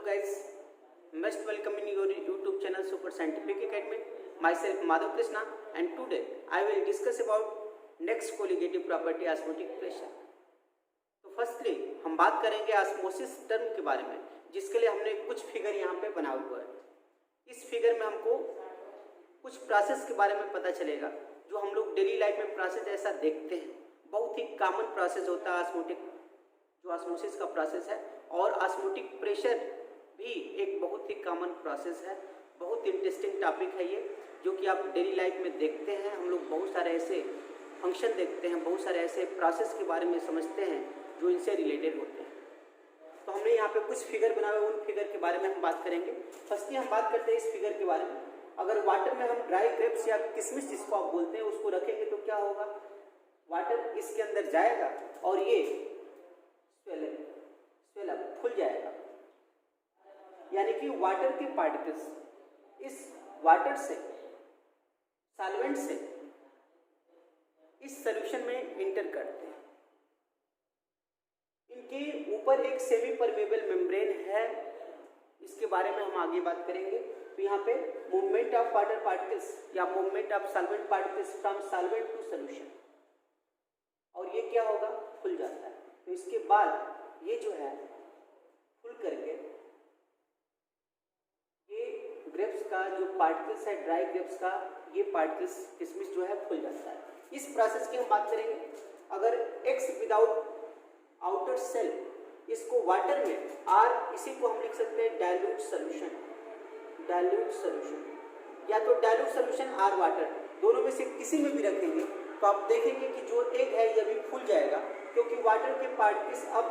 guys, most welcome in your YouTube channel Super Scientific Academy. Myself Madhav Krishna and today I will discuss about next colligative property osmotic pressure. तो firstly हम बात करेंगे osmosis term के बारे में, जिसके लिए हमने कुछ फिगर यहाँ पे बना हुआ है। इस फिगर में हमको कुछ प्रोसेस के बारे में पता चलेगा जो हम लोग डेली लाइफ में प्रोसेस ऐसा देखते हैं। बहुत ही कॉमन प्रोसेस होता है ऑस्मोटिक, जो ऑस्मोसिस का प्रोसेस है, और ऑस्मोटिक प्रेशर भी एक बहुत ही कॉमन प्रोसेस है। बहुत इंटरेस्टिंग टॉपिक है ये, जो कि आप डेली लाइफ में देखते हैं। हम लोग बहुत सारे ऐसे फंक्शन देखते हैं, बहुत सारे ऐसे प्रोसेस के बारे में समझते हैं जो इनसे रिलेटेड होते हैं। तो हमने यहाँ पे कुछ फिगर बनाए, उन फिगर के बारे में हम बात करेंगे। फर्स्टली हम बात करते हैं इस फिगर के बारे में। अगर वाटर में हम ड्राई ग्रेप्स या किशमिश जिसको आप बोलते हैं उसको रखेंगे तो क्या होगा, वाटर इसके अंदर जाएगा और ये स्वेल अप फूल जाएगा। यानी कि वाटर के पार्टिकल्स इस वाटर से, सॉल्वेंट से इस सॉल्यूशन में इंटर करते हैं। इनके ऊपर एक सेमी परमेबल मेम्ब्रेन है, इसके बारे में हम आगे बात करेंगे। तो यहाँ पे मूवमेंट ऑफ वाटर पार्टिकल्स या movement of solvent particles from solvent to solution, और ये क्या होगा, खुल जाता है। तो इसके बाद ये जो है खुल करके ये ग्रेप्स का जो पार्टिकल्स है, ड्राई ग्रेप्स का ये पार्टिकल्स किशमिश जो है खुल जाता है। इस प्रोसेस की हम बात करेंगे। अगर एक्स विदाउट आउटर सेल, इसको वाटर में आर, इसी को हम लिख सकते हैं डाइल्यूट सॉल्यूशन, डाइल्यूट सॉल्यूशन, या तो डाइल्यूट सॉल्यूशन आर वाटर, दोनों में से किसी में भी रखेंगे तो आप देखेंगे कि जो एग है यह भी फूल जाएगा, क्योंकि वाटर के पार्टिकल्स अब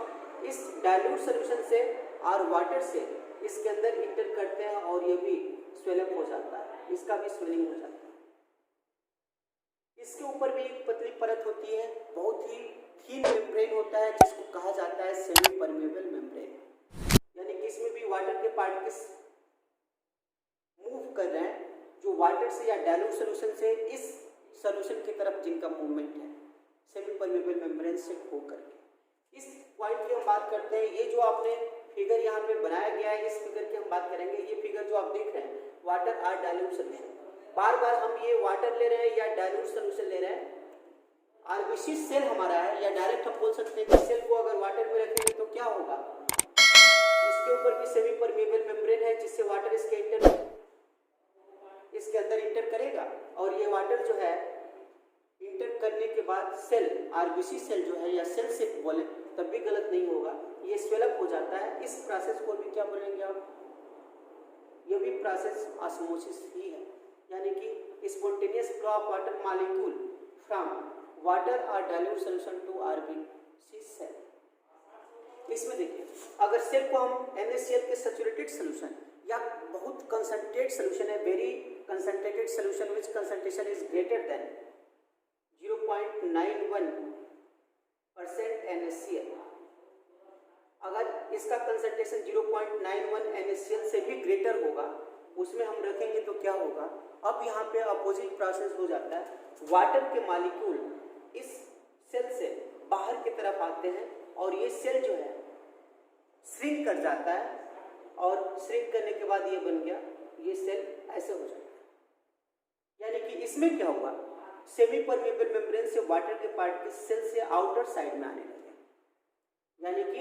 इस डाइल्यूट सॉल्यूशन से और वाटर से इसके अंदर इंटर करते हैं और ये भी स्वेलअप हो जाता है, इसका भी स्वेलिंग हो जाता है। इसके ऊपर भी एक पतली परत होती है, बहुत ही थीन मेम्ब्रेन होता है, जिसको कहा जाता है सेमी परमेबल मेम्ब्रेन। यानी कि इसमें भी वाटर के पार्टिकल्स मूव कर रहे हैं, जो वाटर से या डाइल्यूट सॉल्यूशन से इस सॉल्यूशन की तरफ जिनका मूवमेंट है सेमी परमेबल मेम्ब्रेन से हो करके। इस पॉइंट की हम बात करते हैं। ये जो आपने फिगर यहाँ पे बनाया गया है, इस फिगर की हम बात करेंगे। ये फिगर जो आप देख रहे हैं, वाटर आर डाइल्यूट सॉल्यूशन, बार बार हम ये वाटर ले रहे हैं या डाइल्यूट सॉल्यूशन ले रहे हैं। आरबीसी सेल हमारा है, या डायरेक्ट हम बोल सकते हैं कि सेल को अगर वाटर में रखेंगे तो क्या होगा, इसके ऊपर भी सेमी परमेबल मेम्ब्रेन है, जिससे वाटर इसके अंदर इंटर करेगा, और ये वाटर जो है इंटर करने के बाद सेल, आरबीसी सेल जो है, या सेल से बोले तब भी गलत नहीं होगा, ये स्वेलअप हो जाता है। इस प्रोसेस को भी क्या बोलेंगे आप, ये भी प्रोसेस ऑस्मोसिस ही है। यानी कि spontaneous flow of water molecule from water और dilute solution to RBC cell. इसमें देखिए, अगर सेल को हम NaCl के सैचुरेटेड सॉल्यूशन या बहुत कंसंट्रेटेड सॉल्यूशन है, very concentrated solution which concentration is greater then 0.91% NaCl, अगर इसका कंसंट्रेशन 0.91 NaCl से भी ग्रेटर होगा, उसमें हम रखेंगे तो क्या होगा, अब यहाँ पे अपोजिट प्रोसेस हो जाता है। वाटर के मॉलिक्यूल इस सेल से बाहर की तरफ आते हैं और ये सेल जो है श्रिंक कर जाता है, और श्रिंक करने के बाद ये बन गया, ये सेल ऐसे हो जाता है। यानी कि इसमें क्या हुआ, सेमी परमेबल मेम्ब्रेन से वाटर के पार्टिकल्स सेल से आउटर साइड में आने लगे। यानी कि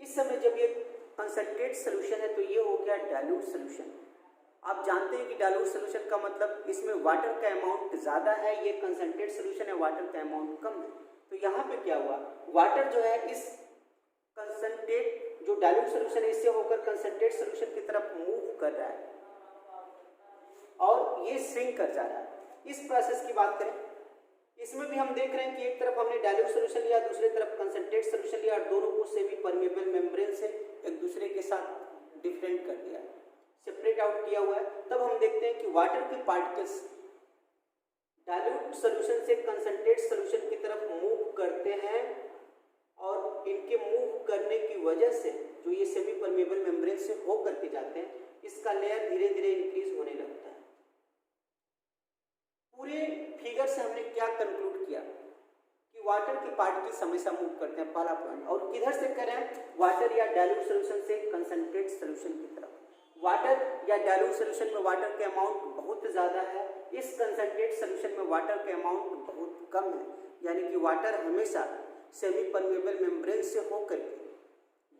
इस समय जब ये कंसंट्रेट सॉल्यूशन है तो ये हो गया डाइल्यूट सॉल्यूशन। आप जानते हैं कि डाइल्यूट सॉल्यूशन का मतलब इसमें वाटर का अमाउंट ज़्यादा है, ये कंसंट्रेट सॉल्यूशन है, वाटर का अमाउंट कम है। तो यहाँ पे क्या हुआ, वाटर जो है इस कंसंट्रेट जो डाइल्यूट सॉल्यूशन है इससे होकर कंसंट्रेट सॉल्यूशन की तरफ मूव कर रहा है और ये श्रिंक कर जा रहा है। इस प्रोसेस की बात करें, इसमें भी हम देख रहे हैं कि एक तरफ हमने डाइल्यूट सॉल्यूशन लिया, दूसरी तरफ कंसंट्रेट सॉल्यूशन लिया, और दोनों को सेमी परमेबल मेम्ब्रेन से एक दूसरे के साथ डिफरेंट कर दिया, सेपरेट आउट किया हुआ है। तब हम देखते हैं कि वाटर के पार्टिकल्स डाइल्यूट सॉल्यूशन से कंसंट्रेट सॉल्यूशन की तरफ मूव करते हैं, और इनके मूव करने की वजह से जो ये सेमी परमेबल मेम्ब्रेन से हो करके जाते हैं, इसका लेयर धीरे धीरे इंक्रीज होने लगता है। पूरे फिगर से हमने क्या कंक्लूड किया कि वाटर के पार्टिकल्स हमेशा मूव करते हैं, पहला पॉइंट। और किधर से कर रहे हैं, वाटर या डाइल्यूट सॉल्यूशन से कंसंट्रेट सॉल्यूशन की तरफ। वाटर या डाइल्यूट सॉल्यूशन में वाटर के अमाउंट बहुत ज़्यादा है, इस कंसंट्रेट सॉल्यूशन में वाटर के अमाउंट बहुत कम है, यानी कि वाटर हमेशा सेमी परमेबल मेम्ब्रेन से होकर के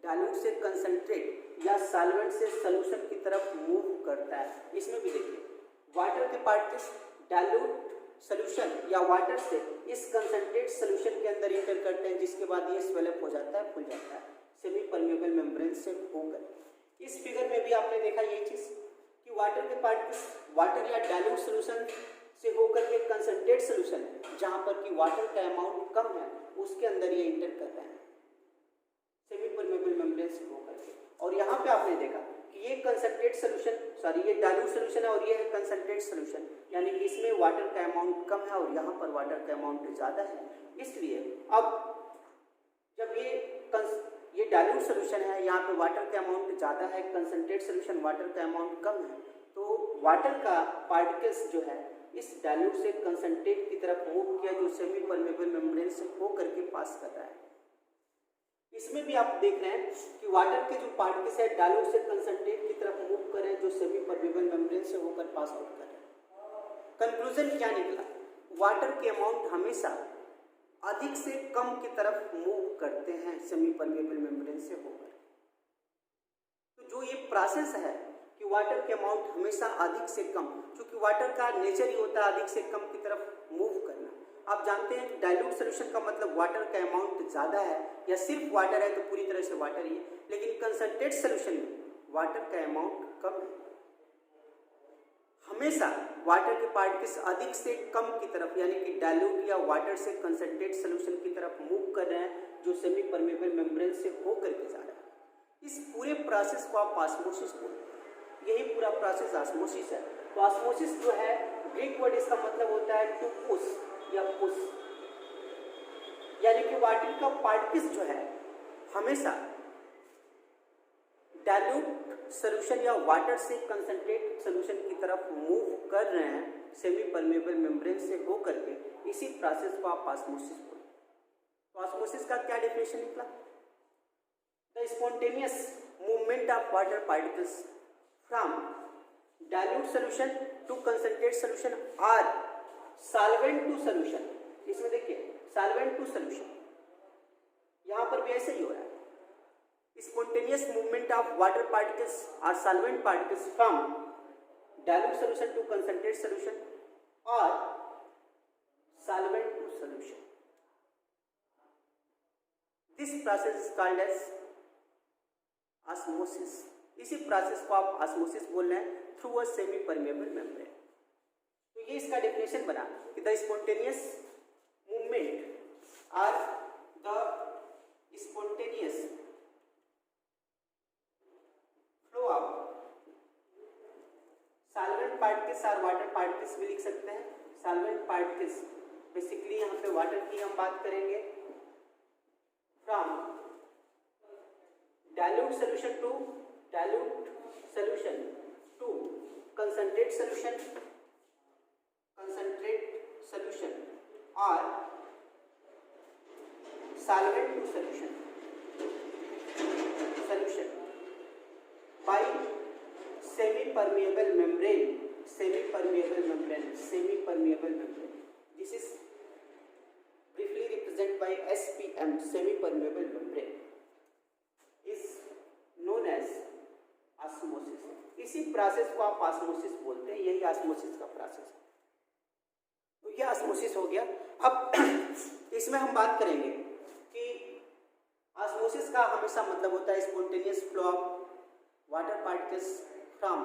डाइल्यूट से कंसंट्रेट या सॉल्वेंट से सॉल्यूशन की तरफ मूव करता है। इसमें भी देखिए वाटर के पार्टिकल्स डाइल्यूट सॉल्यूशन या वाटर से इस कंसंट्रेट सॉल्यूशन के अंदर इंटर करते हैं, जिसके बाद ये स्वेलअप हो जाता है, फूल जाता है सेमी परमेबल मेम्ब्रेन से होकर। इस फिगर में भी आपने देखा ये चीज कि वाटर के पार्टिकल्स वाटर या डाइल्यूट सॉल्यूशन से होकर के कंसंट्रेट सॉल्यूशन जहां पर कि वाटर का अमाउंट कम है उसके अंदर ये इंटर कर रहे हैं सेमी परमेबल मेम्ब्रेन से होकर के। और यहाँ पे आपने देखा कि ये कंसंट्रेट सॉल्यूशन ये डाइल्यूट सॉल्यूशन है और ये है कंसंट्रेट सॉल्यूशन, यानी कि इसमें वाटर का अमाउंट कम है और यहाँ पर वाटर का अमाउंट ज़्यादा है। इसलिए अब जब ये डाइल्यूट सॉल्यूशन है, यहाँ पे वाटर का अमाउंट ज़्यादा है, कंसंट्रेट सॉल्यूशन वाटर का अमाउंट कम है, तो वाटर का पार्टिकल्स जो है इस डाइल्यूट से कंसंट्रेट की तरफ मूव किया, जो सेमी परमेबल मेम्ब्रेन से होकर के पास कर रहा है। इसमें भी आप देख रहे हैं कि वाटर के जो पार्टिकल्स है डाइल्यूट से कंसंट्रेट की तरफ मूव कर रहे हैं, जो सेमी परमेबल मेम्ब्रेन से होकर पास आउट कर रहे हैं। कंक्लूजन क्या निकला, वाटर के अमाउंट हमेशा अधिक से कम की तरफ मूव करते हैं सेमी परमेबल मेम्ब्रेन से होकर। तो जो ये प्रोसेस है कि वाटर के अमाउंट हमेशा अधिक से कम, क्योंकि वाटर का नेचर ही होता है अधिक से कम की तरफ मूव करना। आप जानते हैं डाइल्यूट सॉल्यूशन का मतलब वाटर का अमाउंट ज़्यादा है, या सिर्फ वाटर है तो पूरी तरह से वाटर ही है, लेकिन कंसंट्रेट सॉल्यूशन में वाटर का अमाउंट कम है। हमेशा वाटर के पार्टिकल्स अधिक से कम की तरफ, यानी कि डाइल्यूट या वाटर से कंसंट्रेट सॉल्यूशन की तरफ मूव कर रहे हैं, जो सेमी परमेबल मेम्ब्रेन से होकर के जा रहा है। इस पूरे प्रोसेस को आप ऑस्मोसिस बोलते हैं, यही पूरा प्रोसेस ऑस्मोसिस है। तो ऑस्मोसिस जो है ग्रीक वर्ड, इसका मतलब होता है टू पुश या पुश, यानी कि वाटर का पार्टिकल्स जो है हमेशा डाइल्यूट सॉल्यूशन या वाटर से कंसंट्रेट सॉल्यूशन की तरफ मूव कर रहे हैं सेमी परमेबल मेम्ब्रेन से होकर के। इसी प्रोसेस को आप ऑस्मोसिस बोलते हैं। तो ऑस्मोसिस का क्या डेफिनेशन निकला, the spontaneous movement of water particles from dilute solution to concentrate solution और सॉल्वेंट टू सॉल्यूशन। इसमें देखिए सॉल्वेंट टू सॉल्यूशन, यहां पर भी ऐसे ही हो रहा है। Spontaneous movement of water particles और solvent particles from dilute solution to concentrate solution और solvent to solution. This process is called as osmosis. इसी प्रोसेस को आप ऑस्मोसिस बोल रहे हैं through a semi permeable membrane. तो ये इसका डेफिनेशन बना कि द स्पॉन्टेनियस मूवमेंट और the spontaneous flow of solvent particles और वाटर पार्टिकल्स भी लिख सकते हैं। सॉल्वेंट पार्टिकल्स बेसिकली यहाँ पे वाटर की हम बात करेंगे, from dilute solution to concentrate solution और solvent to solution by semi permeable membrane. This is briefly represented by SPM, semi permeable membrane, is known as osmosis। इसी प्रोसेस को आप ऑस्मोसिस बोलते हैं, यही ऑस्मोसिस का प्रोसेस है। तो ये ऑस्मोसिस हो गया। अब इसमें हम बात करेंगे कि ऑस्मोसिस का हमेशा मतलब होता है spontaneous flow of water particles from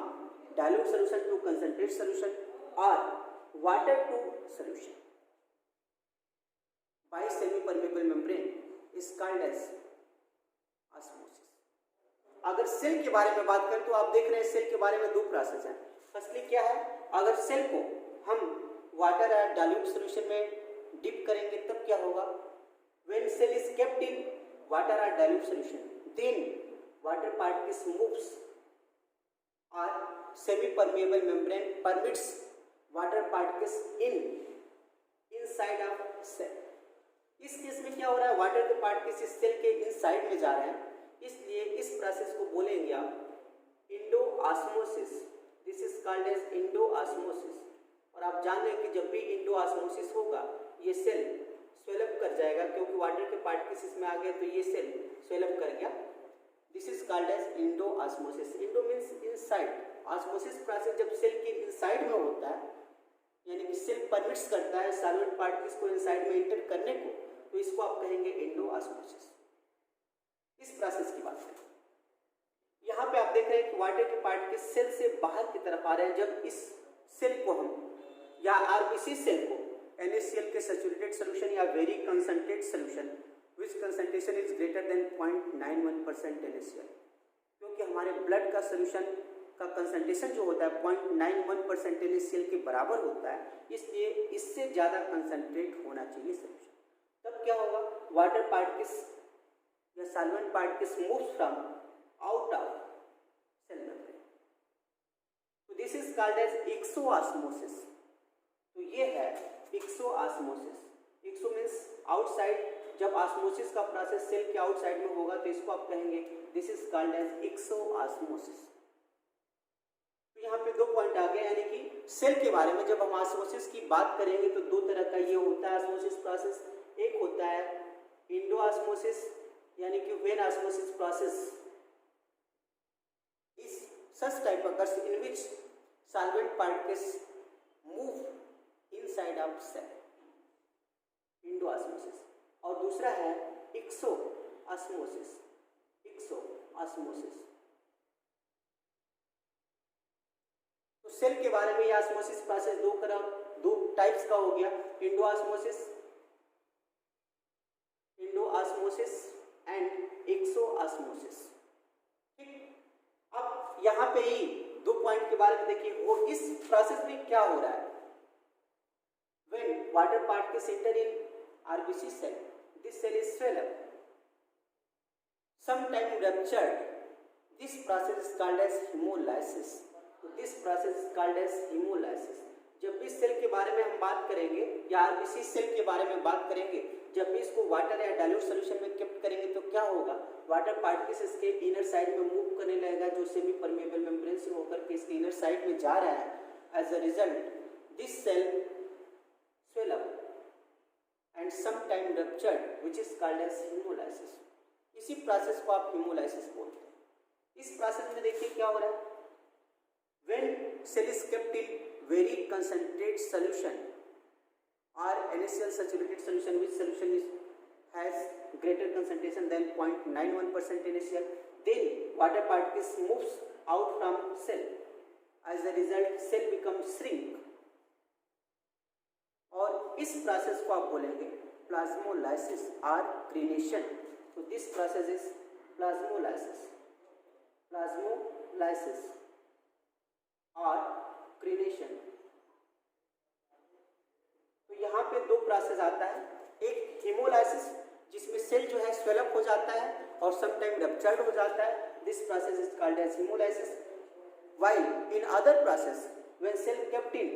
dilute solution to concentrate solution और water to solution by semi permeable membrane is called as osmosis। अगर सेल के बारे में बात करें तो आप देख रहे हैं सेल के बारे में दो प्रोसेस हैं। फर्स्टली क्या है, अगर सेल को हम वाटर या डाइल्यूट सॉल्यूशन में डिप करेंगे तब क्या होगा, when cell is kept in water or dilute solution then water particles moves or semi permeable membrane permits water particles inside of cell। इस केस में क्या हो रहा है, वाटर के पार्टिकल्स इस सेल के इनसाइड में जा रहे हैं, इसलिए इस प्रोसेस को बोलेंगे आप endosmosis. This is called as endosmosis. और आप जान रहे हैं कि जब भी इंडोऑस्मोसिस होगा ये सेल स्वेलअप कर जाएगा, क्योंकि वाटर के पार्टिकल्स इसमें आ गए तो ये सेल स्वेलअप कर गया। This is called as endosmosis. Endo means inside. Osmosis process जब सेल के इनसाइड में होता है, यानी कि सेल परमिट्स करता है सॉल्वेंट पार्टिकल्स को इनसाइड में एंटर करने को, तो इसको आप कहेंगे इंडोऑस्मोसिस। इस प्रोसेस की बात करें, यहाँ पे आप देख रहे हैं कि वाटर के पार्टिकल्स सेल से बाहर की तरफ आ रहे हैं। जब इस सेल को हम या आरबीसी सेल को NaCl के सैचुरेटेड सोल्यूशन या very concentrated solution which concentration is greater then 0.91% NaCl, क्योंकि हमारे ब्लड का सोल्यूशन का कंसंट्रेशन जो होता है 0.91% NaCl के बराबर होता है, इसलिए इससे ज़्यादा कंसंट्रेट होना चाहिए सोल्यूशन। तब क्या होगा, वाटर पार्टिकल्स या solvent particles moves from out of cell membrane. तो this is called as exosmosis. तो ये है एक्सोऑस्मोसिस। Exo means outside. जब ऑस्मोसिस का प्रोसेस सेल के आउटसाइड में होगा तो इसको आप कहेंगे this is called as exosmosis. तो यहाँ पे 2 पॉइंट आ गए, यानी कि सेल के बारे में जब हम ऑस्मोसिस की बात करेंगे तो 2 तरह का ये होता है ऑस्मोसिस प्रोसेस। एक होता है इंडोऑस्मोसिस, यानी कि when osmosis process is such type occurs in which solvent particles move inside of cell, इंडोऑस्मोसिस। और दूसरा है एक्सोऑस्मोसिस। एक्सोऑस्मोसिस तो सेल के बारे में ये ऑस्मोसिस प्रोसेस 2 टाइप्स का हो गया, इंडोऑस्मोसिस एंड एक्सोऑस्मोसिस। ठीक, अब यहाँ पे ही 2 पॉइंट के बारे में देखिए, वो इस प्रोसेस में क्या हो रहा है। When water particles enter in RBC cell, this cell is swell up, sometime ruptured. This process is called as hemolysis. तो this process is called as hemolysis. जब भी सेल के बारे में हम बात करेंगे या आरबीसी सेल के बारे में बात करेंगे, जब भी इसको वाटर या डाइल्यूट सॉल्यूशन में कीप करेंगे तो क्या होगा, वाटर पार्टिकल्स इसके इनर साइड में मूव करने लगेगा, जो सेमी परमेबल मेम्ब्रेन से होकर के इसके इनर साइड में जा रहा है। As a result this cell swell up and sometime ruptured, which is called as hemolysis. इसी प्रोसेस को आप hemolysis बोलते हैं। इस प्रोसेस में देखिए क्या हो रहा है, when cell is kept in very concentrated solution or NaCl saturated solution, which solution has greater concentration than 0.91% NaCl, then water particles moves out from cell. As a result, cell becomes shrink. और इस process को आप बोलेंगे plasmolysis और क्रीनेशन। तो this process is plasmolysis और क्रीनेशन। तो यहाँ पे 2 प्रोसेस आता है, एक हीमोलाइसिस जिसमें सेल जो है स्वेलअप हो जाता है और समटाइम रप्चर्ड हो जाता है, this process is called as haemolysis. while in other process when cell kept in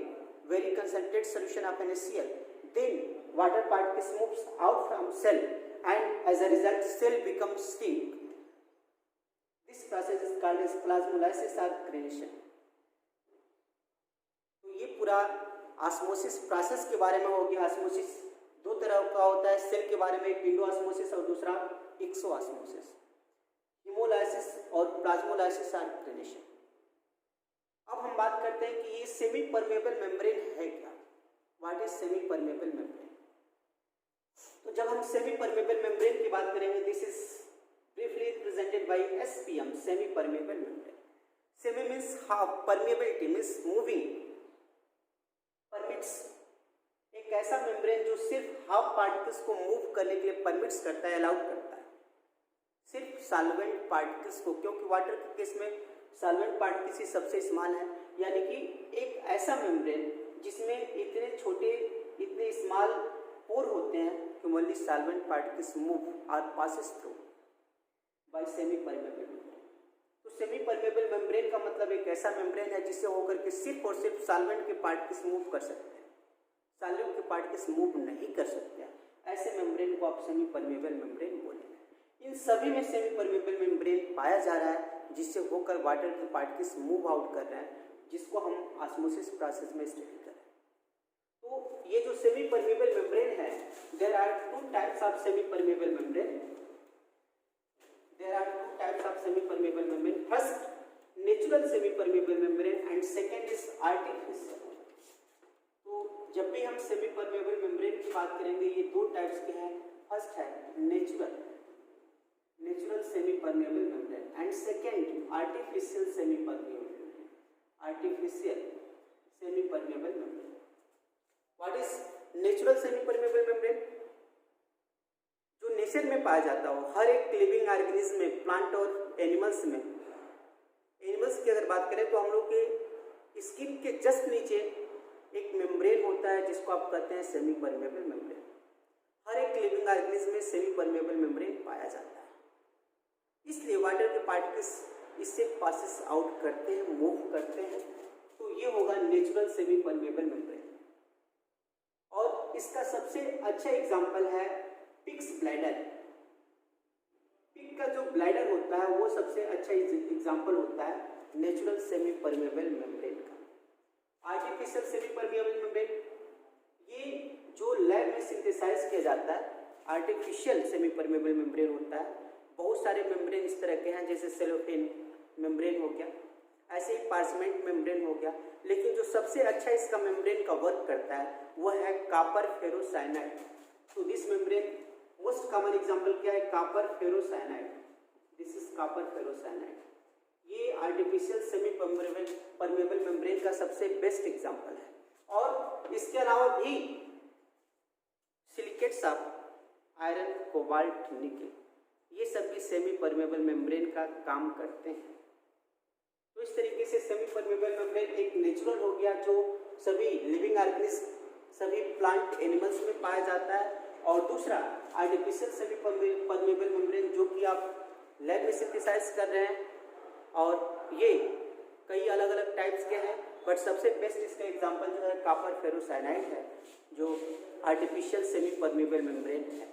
very concentrated solution of NaCl, then water particles moves out from cell and as a result cell becomes shrink. This process is called as plasmolysis or crenation. तो ये पूरा osmosis process के बारे में हो गया। Osmosis 2 तरह का होता है सेल के बारे में, एक इंडोऑस्मोसिस और दूसरा एक्सोऑस्मोसिस, हीमोलाइसिस और प्लाज्मोलाइसिस और क्रेनेशन। अब हम बात करते हैं कि ये सेमी परमेबल मेम्ब्रेन है क्या, what is semi permeable membrane. तो जब हम सेमी परमेबल मेम्ब्रेन की बात करेंगे, this is briefly presented by SPM, semi permeable membrane. Semi means half, permeability means moving, permits, एक ऐसा मेम्ब्रेन जो सिर्फ हाफ पार्टिकल्स को मूव करने के लिए परमिट्स करता है, अलाउड करता है, सिर्फ सॉल्वेंट पार्टिकल्स को, क्योंकि वाटर के केस में सॉल्वेंट पार्टिकल्स ही सबसे स्मॉल है, यानी कि एक ऐसा मेम्ब्रेन जिसमें इतने छोटे, इतने स्मॉल पोर होते हैं कि ओनली सॉल्वेंट पार्टिकल्स मूव और passes through bye semi permeable membrane. तो सेमी परमेबल मेम्ब्रेन का मतलब एक ऐसा मेम्ब्रेन है जिससे होकर के सिर्फ और सिर्फ सॉल्वेंट के पार्टिकल्स मूव कर सकते हैं, सॉल्यूट के पार्टिकल्स मूव नहीं कर सकते हैं। ऐसे मेम्ब्रेन को आप सेमी परमेबल मेम्ब्रेन बोलेंगे। इन सभी में सेमी परमेबल मेम्ब्रेन पाया जा रहा है, जिससे होकर वाटर के पार्टिकल्स मूव आउट कर रहे हैं, जिसको हम ऑस्मोसिस प्रोसेस में स्टडी कर रहे हैं। तो ये जो सेमी परमेबल मेम्ब्रेन है, there are two types of semi permeable membrane. There are two types of semi-permeable membrane. First, natural semi-permeable membrane and second is artificial. तो जब भी हम semi-permeable membrane की बात करेंगे, ये दो टाइप्स के हैं। फर्स्ट है natural semi-permeable membrane and second artificial semi-permeable membrane. Artificial semi-permeable membrane. What is natural semi-permeable membrane? जो नेचर में पाया जाता हो, हर एक लिविंग ऑर्गेनिज्म में, प्लांट और एनिमल्स में। एनिमल्स की अगर बात करें तो हम लोग के स्किन के जस्ट नीचे एक मेम्ब्रेन होता है, जिसको आप कहते हैं सेमी परमेबल मेम्ब्रेन। हर एक लिविंग ऑर्गेनिज्म में सेमी परमेबल मेम्ब्रेन पाया जाता है। इसलिए वाटर के पार्टिकल्स इससे पासिस आउट करते हैं, मूव करते हैं, तो ये होगा नेचुरल सेमी परमेबल मेम्ब्रेन। और इसका सबसे अच्छा एग्जाम्पल है पिग्स ब्लैडर। पिग का जो ब्लैडर होता है वो सबसे अच्छा एग्जाम्पल होता है नेचुरल सेमी परमेबल मेम्ब्रेन का। आर्टिफिशियल सेमी परमेबल मेम्ब्रेन, ये जो लैब में सिंथेसाइज किया जाता है, आर्टिफिशियल सेमी परमेबल मेम्ब्रेन होता है। बहुत सारे मेम्ब्रेन इस तरह के हैं, जैसे सेलोफेन मेम्ब्रेन हो गया, ऐसे ही पार्चमेंट मेम्ब्रेन हो गया। लेकिन जो सबसे अच्छा इसका मेम्ब्रेन का वर्क करता है वह है कॉपर फेरोसाइनाइड। तो this membrane most common example क्या है? Copper ferrocyanide. This is copper ferrocyanide. ये आर्टिफिशियल सेमी परमेबल मेम्ब्रेन का सबसे बेस्ट एग्जांपल है। और इसके अलावा भी silicates of iron, cobalt, nickel, ये सब भी सेमी परमेबल मेम्ब्रेन का काम करते हैं। तो इस तरीके से सेमी परमेबल मेम्ब्रेन एक नेचुरल हो गया, जो सभी लिविंग ऑर्गेनिज्म, सभी प्लांट, एनिमल्स में पाया जाता है। और दूसरा आर्टिफिशियल सेमी परमेबल मेम्ब्रेन, जो कि आप लैब में सिंथेसाइज कर रहे हैं, और ये कई अलग अलग टाइप्स के हैं, बट सबसे बेस्ट इसका एग्जांपल जो है कॉपर फेरोसाइनाइड है, जो आर्टिफिशियल सेमी परमेबल मेम्ब्रेन है।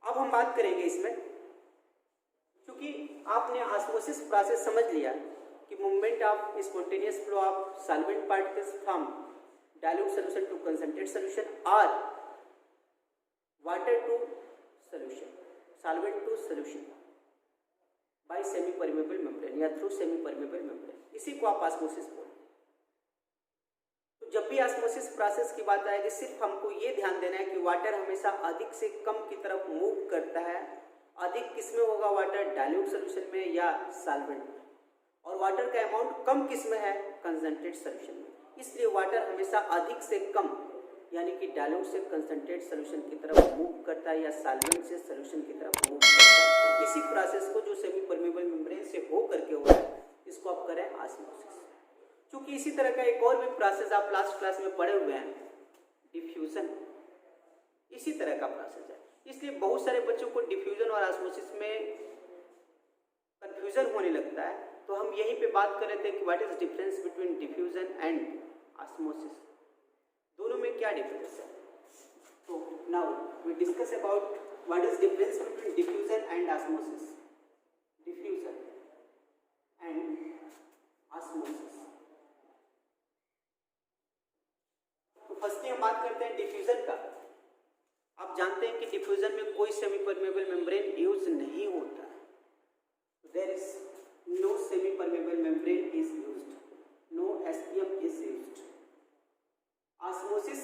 अब हम बात करेंगे इसमें, क्योंकि आपने ऑस्मोसिस प्रोसेस समझ लिया कि movement of spontaneous flow of solvent particles from dilute solution to concentrate solution और water to solution, solvent to solution by semi permeable membrane या थ्रू सेमी परमेबल मेम्ब्रेन, इसी को आप ऑस्मोसिस बोलते हैं। तो जब भी ऑस्मोसिस प्रोसेस की बात आएगी, सिर्फ हमको ये ध्यान देना है कि वाटर हमेशा अधिक से कम की तरफ मूव करता है। अधिक किसमें होगा वाटर? डाइल्यूट सॉल्यूशन में या सॉल्वेंट में। और वाटर का अमाउंट कम किसमें है? कंसंट्रेट सॉल्यूशन में। इसलिए वाटर हमेशा अधिक से कम, यानी कि डाइल्यूट से कंसंट्रेट सॉल्यूशन की तरफ मूव करता है या सॉल्वेंट से सॉल्यूशन की तरफ मूव करता है। इसी प्रोसेस को जो सेमी परमेबल मेम्ब्रेन से हो करके हो रहा है, इसको आप करें ऑस्मोसिस। क्योंकि इसी तरह का एक और भी प्रोसेस आप लास्ट क्लास में पढ़े हुए हैं, डिफ्यूजन, इसी तरह का प्रोसेस है। इसलिए बहुत सारे बच्चों को डिफ्यूजन और ऑस्मोसिस में कंफ्यूजन होने लगता है। तो हम यहीं पे बात कर रहे थे कि what is difference between diffusion and osmosis, दोनों में क्या डिफरेंस है। तो now we discuss about what is difference between diffusion and osmosis. Diffusion and osmosis. तो फर्स्टली हम बात करते हैं डिफ्यूजन का। आप जानते हैं कि डिफ्यूजन में कोई सेमी परमेबल मेम्ब्रेन यूज नहीं होता। There is no semi permeable membrane is used, no SPM is used. Osmosis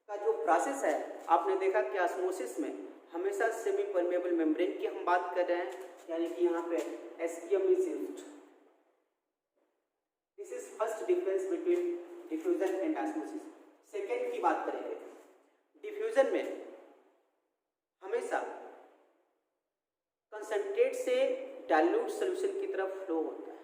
का जो प्रोसेस है, आपने देखा कि ऑस्मोसिस में हमेशा सेमी परमेबल मेम्ब्रेन की हम बात कर रहे हैं, यानी कि यहाँ पे SPM is used. This is first difference between diffusion and osmosis. Second की बात करेंगे, डिफ्यूजन में हमेशा कंसंट्रेट से डाइल्यूट सॉल्यूशन की तरफ फ्लो होता है,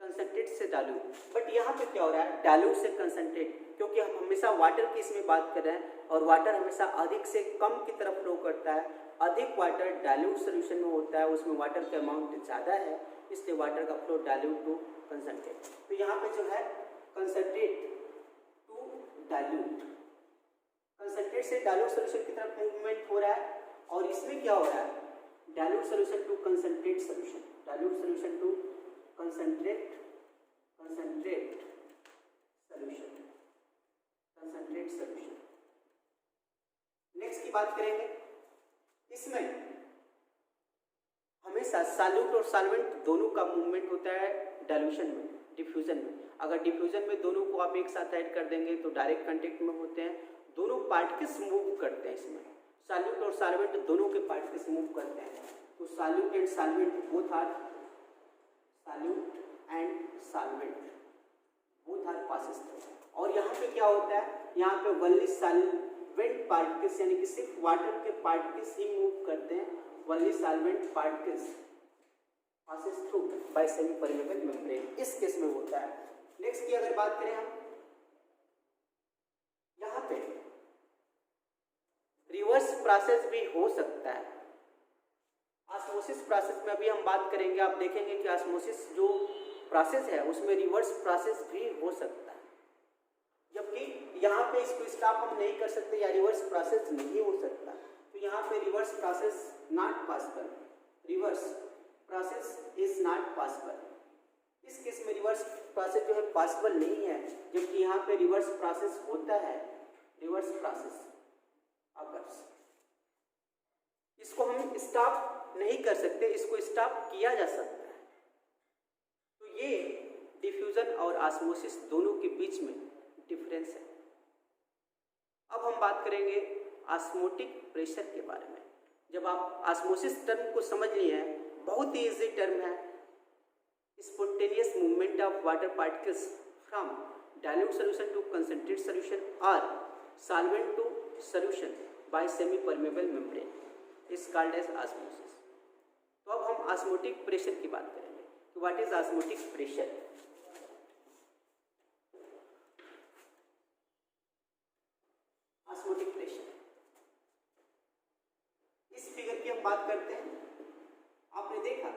कंसंट्रेट से डाइल्यूट। बट यहाँ पे क्या हो रहा है? डाइल्यूट से कंसंट्रेट, क्योंकि हम हमेशा वाटर की इसमें बात कर रहे हैं, और वाटर हमेशा अधिक से कम की तरफ फ्लो करता है। अधिक वाटर डाइल्यूट सॉल्यूशन में होता है, उसमें वाटर का अमाउंट ज़्यादा है, इसलिए वाटर का फ्लो डाइल्यूट टू कंसंट्रेट। तो यहाँ पे जो है कंसंट्रेट टू डाइल्यूट, कंसंट्रेट से डाइल्यूट सोल्यूशन की तरफ मूवमेंट हो रहा है, और इसमें क्या हो रहा है, dilute solution to concentrate solution, dilute solution to concentrate solution, concentrate solution. Next की बात करेंगे, इसमें हमेशा सॉल्यूट और सॉल्वेंट दोनों का मूवमेंट होता है डाइल्यूशन में, डिफ्यूजन में। अगर डिफ्यूजन में दोनों को आप एक साथ ऐड कर देंगे तो डायरेक्ट कांटेक्ट में होते हैं, दोनों पार्टिकल्स मूव करते हैं। इसमें सॉल्यूट और सॉल्वेंट दोनों के पार्टिकल्स मूव करते हैं, तो solute and solvent both are, solute and solvent both are passes. और यहाँ पे क्या होता है, यहाँ पे ओनली सॉल्वेंट पार्टिकल्स यानी कि सिर्फ वाटर के पार्टिकल्स ही मूव करते हैं, only solvent particles passes through bye semi permeable membrane, इस केस में होता है। नेक्स्ट की अगर बात करें हम, यहाँ पे रिवर्स प्रोसेस भी हो सकता है। ऑस्मोसिस प्रोसेस में अभी हम बात करेंगे, आप देखेंगे कि ऑस्मोसिस जो प्रोसेस है उसमें रिवर्स प्रोसेस भी हो सकता है, जबकि यहाँ पे इसको स्टॉप हम नहीं कर सकते या रिवर्स प्रोसेस नहीं हो सकता। तो यहाँ पे reverse process not possible, reverse process is not possible. इस केस में रिवर्स प्रोसेस जो है पॉसिबल नहीं है, जबकि यहाँ पे रिवर्स प्रोसेस होता है, रिवर्स प्रोसेस अकर्स। इसको हम स्टॉप नहीं कर सकते, इसको स्टॉप किया जा सकता है। तो ये डिफ्यूजन और ऑस्मोसिस दोनों के बीच में डिफरेंस है। अब हम बात करेंगे ऑस्मोटिक प्रेशर के बारे में। जब आप ऑस्मोसिस टर्म को समझ लिए हैं, बहुत ही इजी टर्म है, spontaneous movement of water particles from dilute solution to concentrate solution और solvent to solution by semi permeable membrane is called as osmosis. तो अब हम ऑस्मोटिक प्रेशर की बात करेंगे कि what is osmotic pressure. Osmotic pressure, इस फिगर की हम बात करते हैं। आपने देखा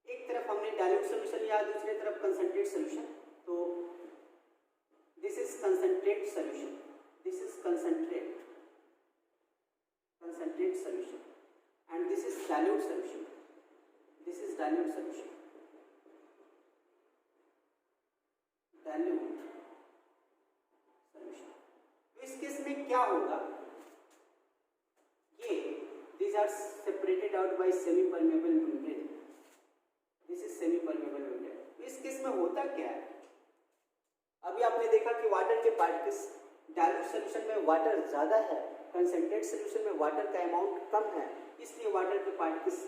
एक तरफ हमने डाइल्यूट सॉल्यूशन लिया, दूसरी तरफ कंसंट्रेट सॉल्यूशन, तो this is concentrate solution, this is concentrate solution and this is dilute solution, this is dilute solution, dilute solution. तो इस केस में क्या होगा, ये these are separated out by semi permeable membrane, this is semi permeable membrane। तो इस case में होता क्या है, अभी आपने देखा कि वाटर के पार्टिकल्स डाइल्यूट सॉल्यूशन में वाटर ज़्यादा है, कंसंट्रेट सॉल्यूशन में वाटर का अमाउंट कम है, इसलिए वाटर के पार्टिकल्स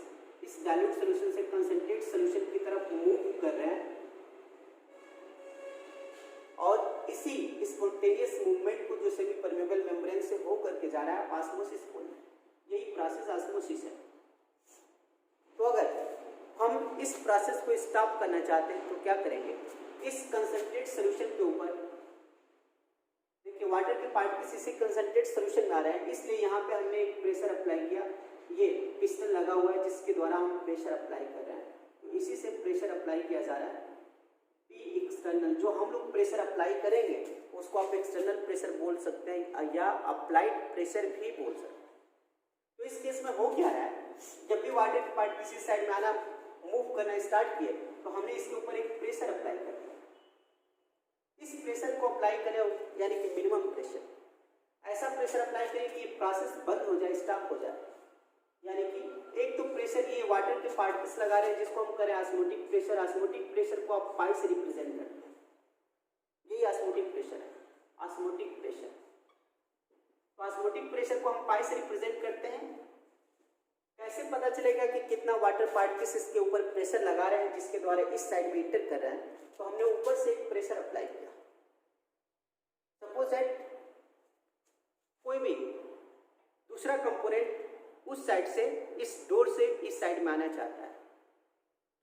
इस डाइल्यूट सॉल्यूशन से कंसंट्रेट सॉल्यूशन की तरफ मूव कर रहे हैं, और इसी स्पॉन्टेनियस मूवमेंट को जो सेमी परमेबल मेम्ब्रेन से हो करके जा रहा है ऑस्मोसिस बोलते हैं। यही प्रोसेस ऑस्मोसिस है। तो अगर हम इस प्रोसेस को स्टॉप करना चाहते हैं तो क्या करेंगे, इस कंसंट्रेट सॉल्यूशन के ऊपर देखिए वाटर के पार्टिकल्स इसी कंसंट्रेट सॉल्यूशन में आ रहे हैं, इसलिए यहाँ पे हमने एक प्रेशर अप्लाई किया, ये पिस्टन लगा हुआ है जिसके द्वारा हम प्रेशर अप्लाई कर रहे हैं, तो इसी से प्रेशर अप्लाई किया जा रहा है। पी एक्सटर्नल, जो हम लोग प्रेशर अप्लाई करेंगे उसको आप एक्सटर्नल प्रेशर बोल सकते हैं या अप्लाइड प्रेशर भी बोल सकते हैं। तो इस केस में हो क्या रहा है, जब भी वाटर के पार्टिकल्स इस साइड में आना मूव करना स्टार्ट किए तो हमने इसके ऊपर एक प्रेशर अप्लाई कर दिया। इस प्रेशर को अप्लाई करें यानी कि मिनिमम प्रेशर, ऐसा प्रेशर अप्लाई करें कि प्रोसेस बंद हो जाए, स्टॉप हो जाए। यानी कि एक तो प्रेशर ये वाटर के पार्टिकल्स लगा रहे हैं जिसको हम करें ऑस्मोटिक प्रेशर। ऑस्मोटिक प्रेशर को आप पाई से रिप्रेजेंट करते हैं, यही ऑस्मोटिक प्रेशर है, ऑस्मोटिक प्रेशर। तो ऑस्मोटिक प्रेशर को हम पाई से रिप्रेजेंट करते हैं। कैसे पता चलेगा कि कितना वाटर पार्टिकल्स इसके ऊपर प्रेशर लगा रहे हैं जिसके द्वारा इस साइड में इंटर कर रहे हैं, तो हमने ऊपर से एक प्रेशर अप्लाई किया। सपोज दैट कोई भी दूसरा कंपोनेंट उस साइड से इस डोर से इस साइड में आना चाहता है,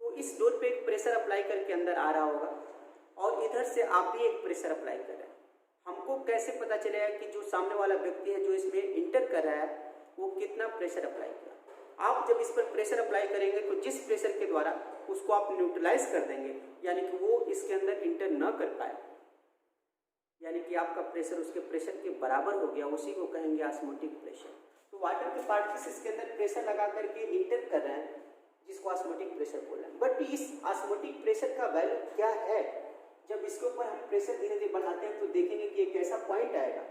तो इस डोर पे एक प्रेशर अप्लाई करके अंदर आ रहा होगा और इधर से आप भी एक प्रेशर अप्लाई कर रहे हैं। हमको कैसे पता चलेगा कि जो सामने वाला व्यक्ति है जो इसमें इंटर कर रहा है वो कितना प्रेशर अप्लाई किया। आप जब इस पर प्रेशर अप्लाई करेंगे तो जिस प्रेशर के द्वारा उसको आप न्यूट्रलाइज कर देंगे, यानी कि वो इसके अंदर इंटर न कर पाए, यानी कि आपका प्रेशर उसके प्रेशर के बराबर हो गया, उसी को कहेंगे ऑस्मोटिक प्रेशर। तो वाटर के पार्टिकल्स इसके अंदर प्रेशर लगा करके इंटर कर रहे हैं, जिसको ऑस्मोटिक प्रेशर बोल रहे हैं। बट इस ऑस्मोटिक प्रेशर का वैल्यू क्या है, जब इसके ऊपर हम प्रेशर धीरे धीरे बढ़ाते हैं तो देखेंगे कि एक ऐसा पॉइंट आएगा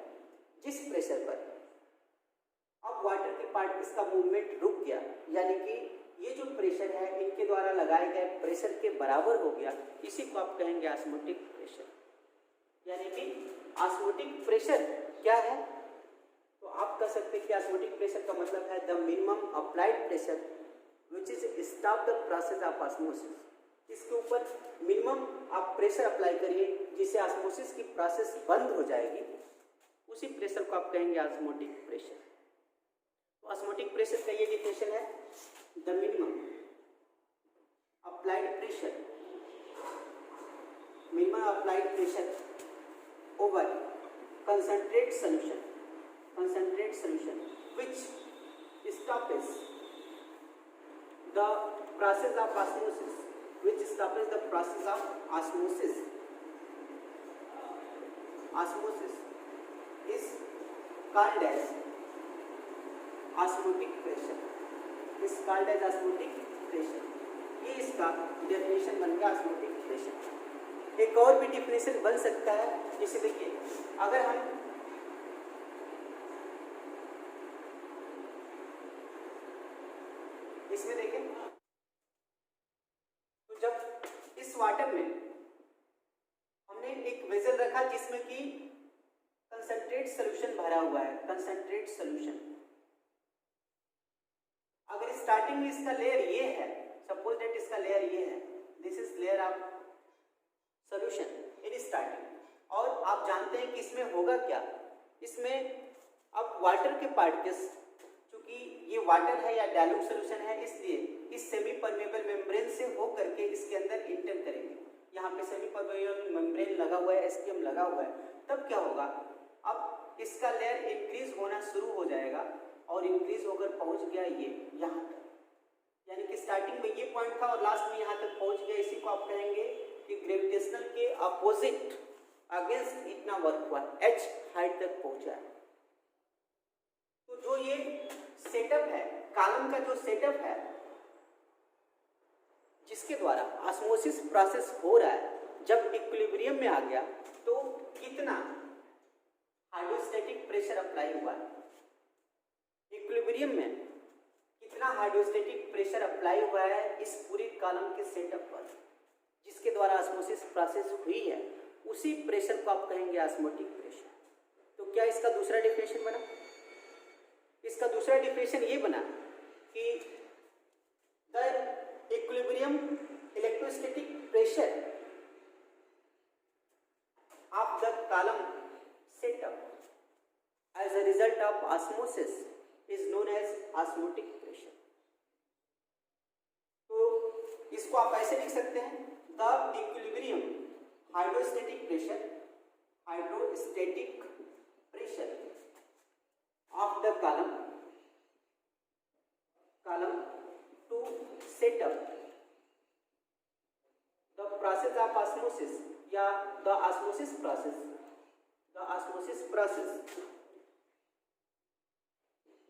जिस प्रेशर पर अब वाटर के पार्टिकल्स का मूवमेंट रुक गया, यानी कि ये जो प्रेशर है इनके द्वारा लगाए गए प्रेशर के बराबर हो गया, इसी को आप कहेंगे ऑस्मोटिक प्रेशर। यानी कि ऑस्मोटिक प्रेशर क्या है, तो आप कह सकते हैं कि ऑस्मोटिक प्रेशर का मतलब है the minimum applied pressure which is stop the process of osmosis. इसके ऊपर मिनिमम आप प्रेशर अप्लाई करिए जिससे ऑस्मोसिस की प्रोसेस बंद हो जाएगी, उसी प्रेशर को आप कहेंगे ऑस्मोटिक प्रेशर। तो ऑस्मोटिक प्रेशर का ये डिफिनेशन है, the minimum applied pressure, minimum applied pressure over concentrate solution which stops the process of osmosis, is called as osmotic pressure, ये इसका डेफिनेशन बन गया ऑस्मोटिक प्रेशर। एक और भी डिफिनेशन बन सकता है, जैसे देखिए अगर हम इसमें देखें तो जब इस वाटर में हमने एक वेसल रखा जिसमें कि कंसंट्रेट सॉल्यूशन भरा हुआ है, कंसंट्रेट सॉल्यूशन। अगर स्टार्टिंग में इसका लेयर ये है, सपोज दैट इसका लेयर ये है, this is layer of solution in starting, और आप जानते हैं कि इसमें होगा क्या, इसमें अब वाटर के पार्टिकल्स, चूंकि ये वाटर है या डाइल्यूट सॉल्यूशन है, इसलिए इस सेमी परमेबल मेम्ब्रेन से हो करके इसके अंदर इंटर करेंगे। यहाँ पे सेमी परमेबल मेम्ब्रेन लगा हुआ है, एसपीएम लगा हुआ है, तब क्या होगा, अब इसका लेयर इंक्रीज होना शुरू हो जाएगा और इंक्रीज होकर पहुंच गया ये यहाँ तक, यानी कि स्टार्टिंग में ये पॉइंट था और लास्ट में यहाँ तक पहुंच गया। इसी को आप कहेंगे कि ग्रेविटेशनल के अपोजिट अगेंस्ट इतना वर्क हुआ, h हाइट तक पहुंचा है। तो जो ये सेटअप है, कॉलम का जो सेटअप है जिसके द्वारा ऑस्मोसिस प्रोसेस हो रहा है, जब इक्विलिब्रियम में आ गया तो कितना हाइड्रोस्टैटिक प्रेशर अप्लाई हुआ है, इक्विलिब्रियम में कितना हाइड्रोस्टैटिक प्रेशर अप्लाई हुआ है इस पूरे कॉलम के सेटअप पर, जिसके द्वारा ऑस्मोसिस प्रोसेस हुई है, उसी प्रेशर को आप कहेंगे ऑस्मोटिक प्रेशर। तो क्या इसका दूसरा डिफिनेशन बना? इसका दूसरा डिफिनेशन ये बना कि the equilibrium electrostatic pressure of the column setup as a result of osmosis is known as osmotic pressure. तो इसको आप ऐसे लिख सकते हैं, the equilibrium hydrostatic pressure of the column to set up the process of osmosis या the osmosis process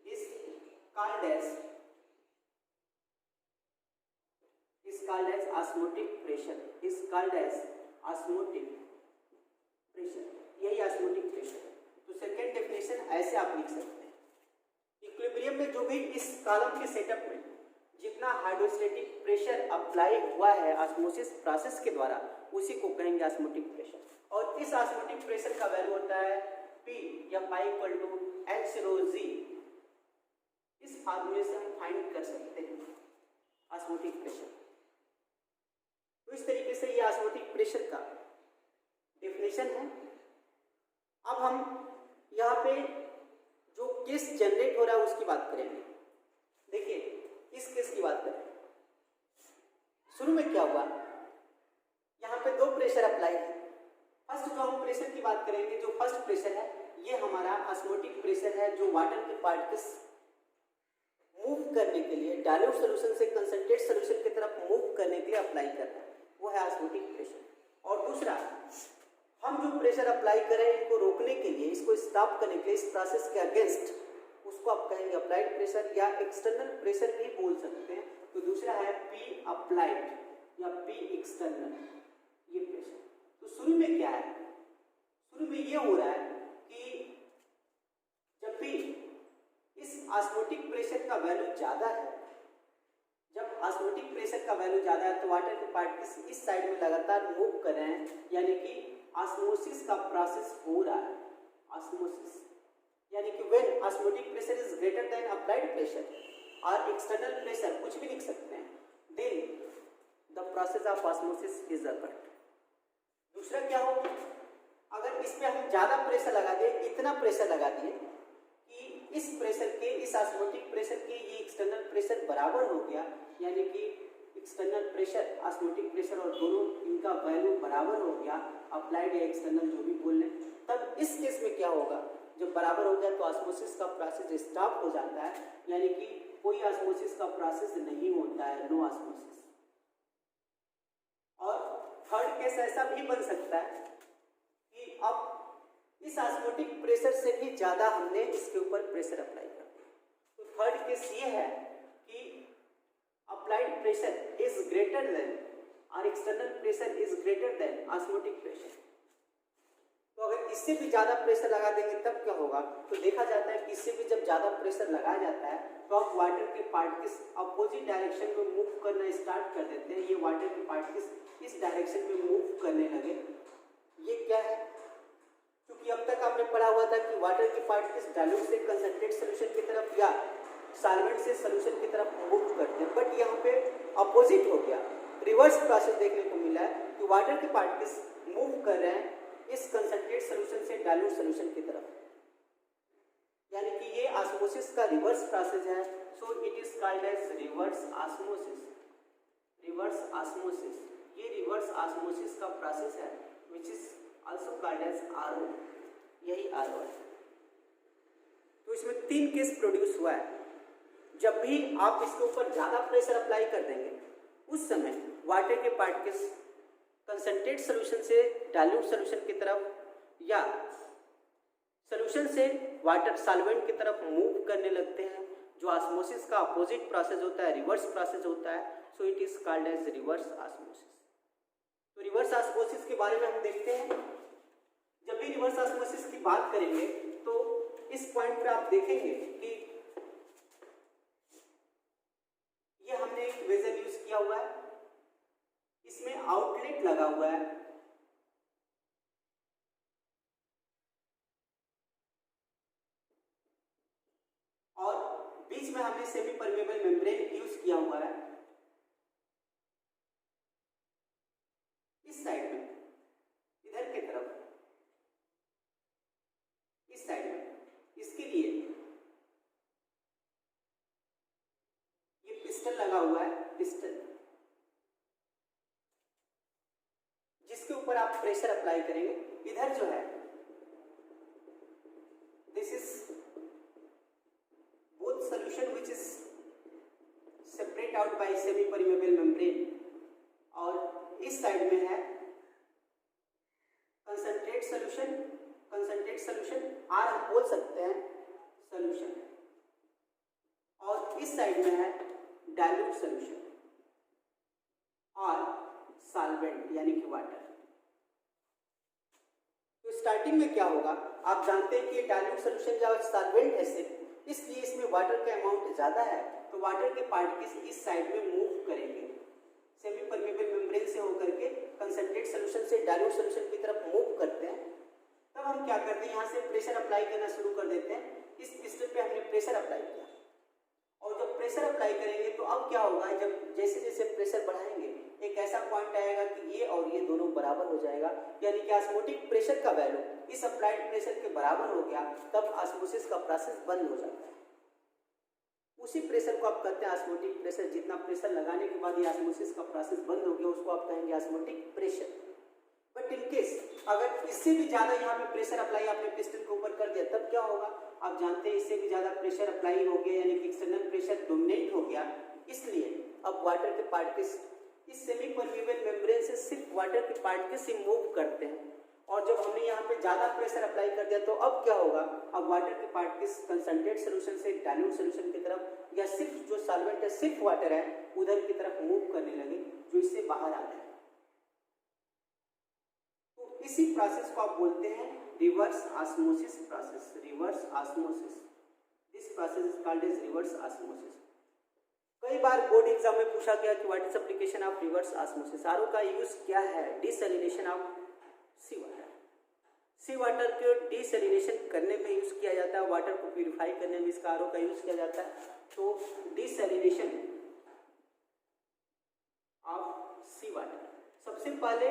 is called as osmotic pressure, यही osmotic pressure। तो सेकेंड डेफिनेशन ऐसे आप लिख सकते हैं, इक्विलिब्रियम में जो भी इस कॉलम के सेटअप में जितना हाइड्रोस्टैटिक प्रेशर अप्लाई हुआ है ऑस्मोसिस प्रोसेस के द्वारा, उसी को कहेंगे ऑस्मोटिक प्रेशर। और इस ऑस्मोटिक प्रेशर का वैल्यू होता है P या pi equal to H rho G। इस फार्मूले से हम फाइंड कर सकते हैं ऑस्मोटिक प्रेशर। तो इस तरीके से ये ऑस्मोटिक प्रेशर का डेफिनेशन है। अब हम यहाँ पे जो केस जनरेट हो रहा है उसकी बात करेंगे। देखिए इस केस की बात करें, शुरू में क्या हुआ, यहाँ पे दो प्रेशर अप्लाई है। फर्स्ट जो हम प्रेशर की बात करेंगे, जो फर्स्ट प्रेशर है ये हमारा ऑस्मोटिक प्रेशर है, जो वाटर के पार्टिकल्स मूव करने के लिए डाइल्यूट सॉल्यूशन से कंसंट्रेट सॉल्यूशन की तरफ मूव करने के लिए अप्लाई कर रहा है, वो है ऑस्मोटिक प्रेशर। और दूसरा हम जो प्रेशर अप्लाई करें इनको रोकने के लिए, इसको स्टॉप करने के लिए, इस प्रोसेस के अगेंस्ट, उसको आप कहेंगे अप्लाइड प्रेशर या एक्सटर्नल प्रेशर भी बोल सकते हैं। तो दूसरा है पी अप्लाइड या पी एक्सटर्नल, ये प्रेशर। तो शुरू में क्या है, शुरू में ये हो रहा है कि जब भी इस ऑस्मोटिक प्रेशर का वैल्यू ज़्यादा है, जब ऑस्मोटिक प्रेशर का वैल्यू ज़्यादा है तो वाटर के पार्टिकल्स इस साइड में लगातार मूव कर रहे हैं, यानी कि ऑस्मोसिस का प्रोसेस हो रहा है। ऑस्मोसिस यानी कि when osmotic pressure is greater than applied pressure और एक्सटर्नल प्रेशर, कुछ भी लिख सकते हैं, then the process of osmosis is occurred. दूसरा क्या हो, अगर इसमें हम ज़्यादा प्रेशर लगा दें, इतना प्रेशर लगा दिए कि इस प्रेशर के, इस ऑस्मोटिक प्रेशर के ये एक्सटर्नल प्रेशर बराबर हो गया, यानी कि एक्सटर्नल प्रेशर ऑस्मोटिक प्रेशर और दोनों इनका वैल्यू बराबर हो गया, अप्लाइड या एक्सटर्नल जो भी बोल लें, तब इस केस में क्या होगा, जब बराबर हो गया तो ऑस्मोसिस का प्रोसेस स्टॉप हो जाता है, यानी कि कोई ऑस्मोसिस का प्रोसेस नहीं होता है, नो ऑस्मोसिस। और थर्ड केस ऐसा भी बन सकता है कि अब इस ऑस्मोटिक प्रेशर से भी ज़्यादा हमने इसके ऊपर प्रेशर अप्लाई कर दिया। तो थर्ड केस ये है कि applied pressure is greater than और external pressure is greater than osmotic pressure. तो अगर इससे भी ज़्यादा प्रेशर लगा देंगे तब क्या होगा, तो देखा जाता है कि इससे भी जब ज़्यादा प्रेशर लगाया जाता है तो अब वाटर के पार्टिकल्स अपोजिट डायरेक्शन में मूव करना स्टार्ट कर देते हैं। ये वाटर के पार्टिकल्स इस डायरेक्शन में मूव करने लगे। ये क्या है, क्योंकि अब तक आपने पढ़ा हुआ था कि वाटर के पार्टिकल्स डाइल्यूट से कंसंट्रेट सोल्यूशन की तरफ या सॉल्वेंट से सोल्यूशन की तरफ मूव करते हैं, बट यहाँ पे अपोजिट हो गया, रिवर्स प्रोसेस देखने को मिला है कि वाटर के पार्टिकल्स मूव कर रहे हैं इस कंसंट्रेट सोल्यूशन से डाइल्यूट सोल्यूशन की तरफ, यानी कि ये ऑस्मोसिस का रिवर्स प्रोसेस है। So it is called as reverse osmosis. Reverse osmosis, ये रिवर्स ऑस्मोसिस का प्रोसेस है which is also called as RO, यही आरओ है। तो इसमें 3 केस प्रोड्यूस हुआ है। जब भी आप इसके ऊपर ज़्यादा प्रेशर अप्लाई कर देंगे उस समय वाटर के पार्टिकल्स कंसंट्रेट सोल्यूशन से डाइल्यूट सोल्यूशन की तरफ या सोल्यूशन से वाटर सॉल्वेंट की तरफ मूव करने लगते हैं, जो ऑस्मोसिस का अपोजिट प्रोसेस होता है, रिवर्स प्रोसेस होता है। So it is called as reverse osmosis. तो रिवर्स ऑस्मोसिस के बारे में हम देखते हैं। जब भी रिवर्स ऑस्मोसिस की बात करेंगे तो इस पॉइंट पे आप देखेंगे कि ये हमने एक वेजल यूज किया हुआ है, इसमें आउटलेट लगा हुआ है, और बीच में हमने सेमी परमेबल मेम्ब्रेन यूज किया हुआ है। इस साइड में, इधर की तरफ, इस साइड में, इसके लिए ये पिस्टन लगा हुआ है, पिस्टन जिसके ऊपर आप प्रेशर अप्लाई करेंगे। इधर जो है this is both solution which is separate out by semi permeable membrane, और इस साइड में है concentrate solution, concentrate solution or हम बोल सकते हैं सॉल्यूशन, और इस साइड में है डाइल्यूट सॉल्यूशन और सॉल्वेंट यानी कि वाटर। तो स्टार्टिंग में क्या होगा, आप जानते हैं कि डाइल्यूट सॉल्यूशन या सॉल्वेंट है सिर्फ, इसलिए इसमें वाटर का अमाउंट ज़्यादा है, तो वाटर के पार्टिकल्स इस साइड में मूव करेंगे, सेमी परमेबल मेम्ब्रेन से होकर के कंसंट्रेट सॉल्यूशन से डाइल्यूट सॉल्यूशन की तरफ मूव करते हैं। तब हम क्या करते हैं, यहाँ से प्रेशर अप्लाई करना शुरू कर देते हैं। इस पिस्टन पे हमने प्रेशर अप्लाई किया, और जब प्रेशर अप्लाई करेंगे तो अब क्या होगा, जब जैसे जैसे प्रेशर बढ़ाएंगे एक ऐसा पॉइंट आएगा कि ये और ये दोनों बराबर हो जाएगा, यानी कि ऑस्मोटिक प्रेशर का वैल्यू इस अप्लाइड प्रेशर के बराबर हो गया, तब ऑस्मोसिस का प्रोसेस बंद हो जाता है। उसी प्रेशर को आप कहते हैं ऑस्मोटिक प्रेशर। जितना प्रेशर लगाने के बाद ये ऑस्मोसिस का प्रोसेस बंद हो गया उसको आप कहेंगे osmotic pressure. But in case अगर इससे भी ज़्यादा यहाँ पे प्रेशर अप्लाई आपने पिस्टन के ऊपर कर दिया तब क्या होगा, आप जानते हैं इससे भी ज़्यादा प्रेशर अप्लाई हो गया, यानी कि एक्सटर्नल प्रेशर डोमिनेट हो गया, इसलिए अब वाटर के पार्टिकल्स इस सेमी परमेबल मेम्ब्रेन से सिर्फ वाटर के पार्टिकल्स ही मूव करते हैं, और जब हमने यहाँ पे ज़्यादा प्रेशर अप्लाई कर दिया तो अब क्या होगा, अब वाटर के पार्टिकल्स कंसंट्रेट सोल्यूशन से डाइल्यूट सोल्यूशन की तरफ या सिर्फ जो सॉल्वेंट है सिर्फ वाटर है उधर की तरफ मूव करने लगे जो इससे बाहर आ गए। तो इसी प्रोसेस को आप बोलते हैं reverse osmosis process. Reverse osmosis, this process is called as reverse osmosis. कई बार बोर्ड एग्जाम में पूछा गया कि what is application of reverse osmosis. RO का यूज क्या है, desalination of sea water. Sea water को डिसैलिनेशन करने में यूज किया जाता है, वाटर को प्यूरिफाई करने में इसका आरओ का यूज किया जाता है। तो डिसैलिनेशन ऑफ सी वाटर, सबसे पहले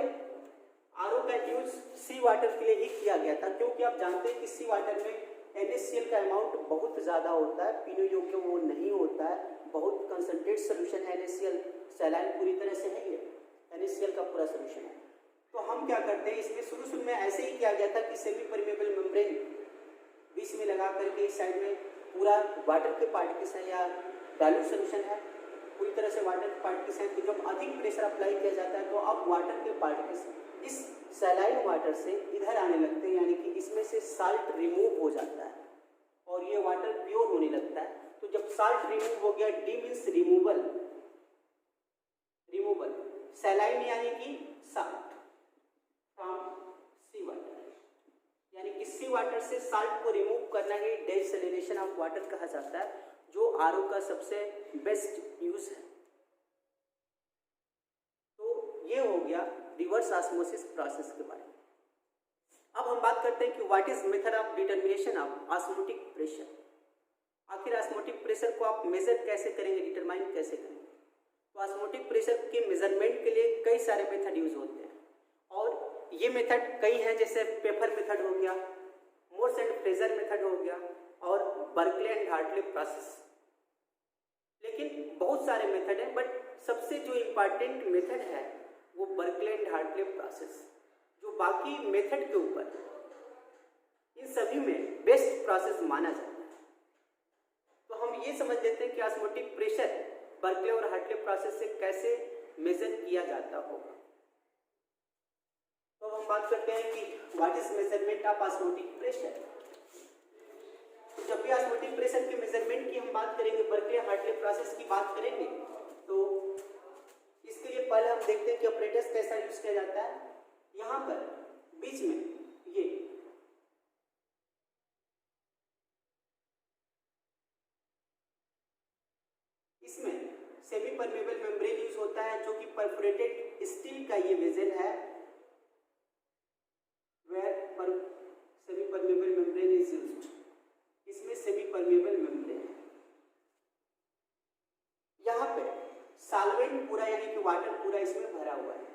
आरओ का यूज सी वाटर के लिए ही किया गया था, क्योंकि आप जानते हैं कि सी वाटर में NaCl का अमाउंट बहुत ज़्यादा होता है, पीने योग्य वो नहीं होता है, बहुत कंसंट्रेट सोल्यूशन है NaCl, सैलाइन पूरी तरह से है ये NaCl का पूरा सोल्यूशन है। तो हम क्या करते हैं, इसमें शुरू में ऐसे ही किया गया था कि सेमी परमेबल मेम्ब्रेन बीच में लगा करके इस साइड में पूरा वाटर के पार्टिकल्स हैं या डाइल्यूट सोल्यूशन है, पूरी तरह से वाटर के पार्टिकल्स हैं। तो जब अधिक प्रेशर अप्लाई किया जाता है तो अब वाटर के पार्टिकल्स इस सैलाइन वाटर से इधर आने लगते हैं, यानी कि इसमें से साल्ट रिमूव हो जाता है और ये वाटर प्योर होने लगता है। तो जब साल्ट रिमूव हो गया, D means removal, removal saline यानी कि साल्ट फ्रॉम सी वाटर, यानी कि सी वाटर से साल्ट को रिमूव करना ही डिसैलिनेशन ऑफ वाटर कहा जाता है, जो आरओ का सबसे बेस्ट यूज है। तो ये हो गया रिवर्स ऑस्मोसिस प्रोसेस के बारे में। अब हम बात करते हैं कि what is method of determination of osmotic pressure. आखिर ऑस्मोटिक प्रेशर को आप मेजर कैसे करेंगे, डिटरमाइन कैसे करेंगे। तो ऑस्मोटिक प्रेशर के मेजरमेंट के लिए कई सारे मेथड यूज होते हैं और ये मेथड कई हैं, जैसे पेपर मेथड हो गया, मोर्स एंड फ्रेजर मेथड हो गया और बर्कले एंड हार्टले प्रोसेस। लेकिन बहुत सारे मेथड हैं, बट सबसे जो इम्पॉर्टेंट मेथड है वो बर्कले एंड हार्टले प्रोसेस, जो बाकी मेथड के ऊपर इन सभी में बेस्ट प्रोसेस माना जाता है। तो हम ये समझ लेते हैं कि ऑस्मोटिक प्रेशर बर्कले और हार्टले प्रोसेस से कैसे मेजर किया जाता होगा। तो हम बात करते हैं कि what is measurement of osmotic pressure. तो जब भी ऑस्मोटिक प्रेशर के मेजरमेंट की हम बात करेंगे, बर्कले हार्टले प्रोसेस की बात करेंगे, तो इसके लिए पहले हम देखते हैं कि ऑपरेटर्स कैसा यूज किया जाता है। यहाँ पर बीच में ये इसमें सेमी परमेबल मेम्ब्रेन यूज होता है, जो कि परफोरेटेड स्टील का ये वेजल है, where semi permeable membrane is used. इसमें सेमी परमेबल मेम्ब्रेन है, यहाँ पे सॉल्वेंट पूरा यानी कि वाटर पूरा इसमें भरा हुआ है,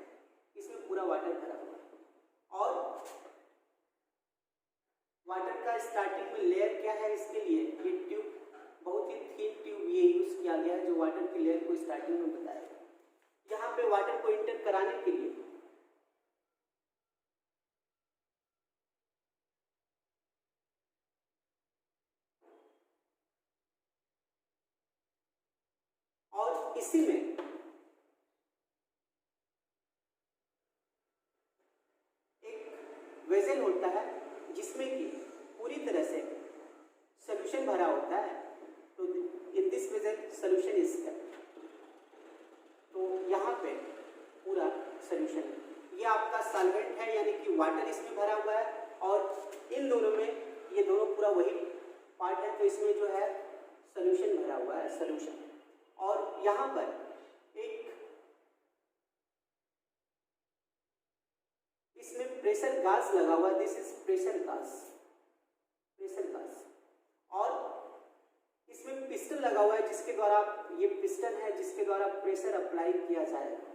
इसमें पूरा वाटर भरा हुआ है और वाटर का स्टार्टिंग में लेयर क्या है, इसके लिए ये ट्यूब, बहुत ही थिन ट्यूब ये यूज किया गया है जो वाटर की लेयर को स्टार्टिंग में बताएगा। यहाँ पे वाटर को इंटर कराने के लिए और इसी में एक वेजल होता है जिसमें कि पूरी तरह से सॉल्यूशन भरा होता है। तो in this vessel solution is kept, तो यहाँ पे पूरा सॉल्यूशन है, ये आपका सॉल्वेंट है यानी कि वाटर इसमें भरा हुआ है और इन दोनों में ये दोनों पूरा वही पार्ट है, तो इसमें जो है सॉल्यूशन भरा हुआ है, सॉल्यूशन। और यहाँ पर एक इसमें प्रेशर गाज लगा हुआ है, दिस इज प्रेशर गाज, प्रेशर गाज। और इसमें पिस्टन लगा हुआ है जिसके द्वारा, ये पिस्टन है जिसके द्वारा प्रेशर अप्लाई किया जाएगा।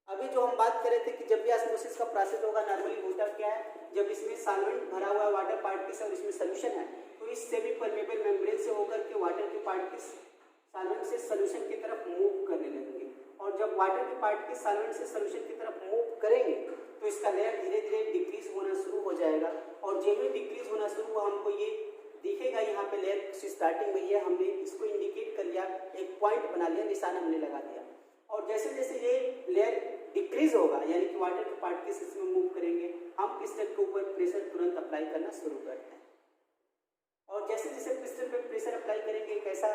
अभी जो हम बात कर रहे थे कि जब भी ऑस्मोसिस का प्रोसेस होगा, नॉर्मली होता क्या है, जब इसमें सॉल्वेंट भरा हुआ है, वाटर पार्टिकल्स और इसमें सॉल्यूशन है, तो इस सेमी परमेबल मेम्ब्रेन से होकर के वाटर के पार्टिकल्स सॉल्वेंट से सॉल्यूशन की तरफ मूव करने लगेंगे। और जब वाटर के पार्टिकल्स सॉल्वेंट से सॉल्यूशन की तरफ मूव करेंगे तो इसका लेयर धीरे धीरे डिक्रीज होना शुरू हो जाएगा और जब भी डिक्रीज होना शुरू हुआ हमको ये दिखेगा, यहाँ पे लेयर स्टार्टिंग में, ये हमने इसको इंडिकेट कर लिया, एक पॉइंट बना लिया, निशान हमने लगा दिया। और जैसे जैसे ये लेयर डिक्रीज होगा यानी कि वाटर के पार्टिकल्स इसमें मूव करेंगे, हम पिस्टन के ऊपर प्रेशर तुरंत अप्लाई करना शुरू करते हैं। और जैसे जैसे पिस्टन पे प्रेशर अप्लाई करेंगे एक ऐसा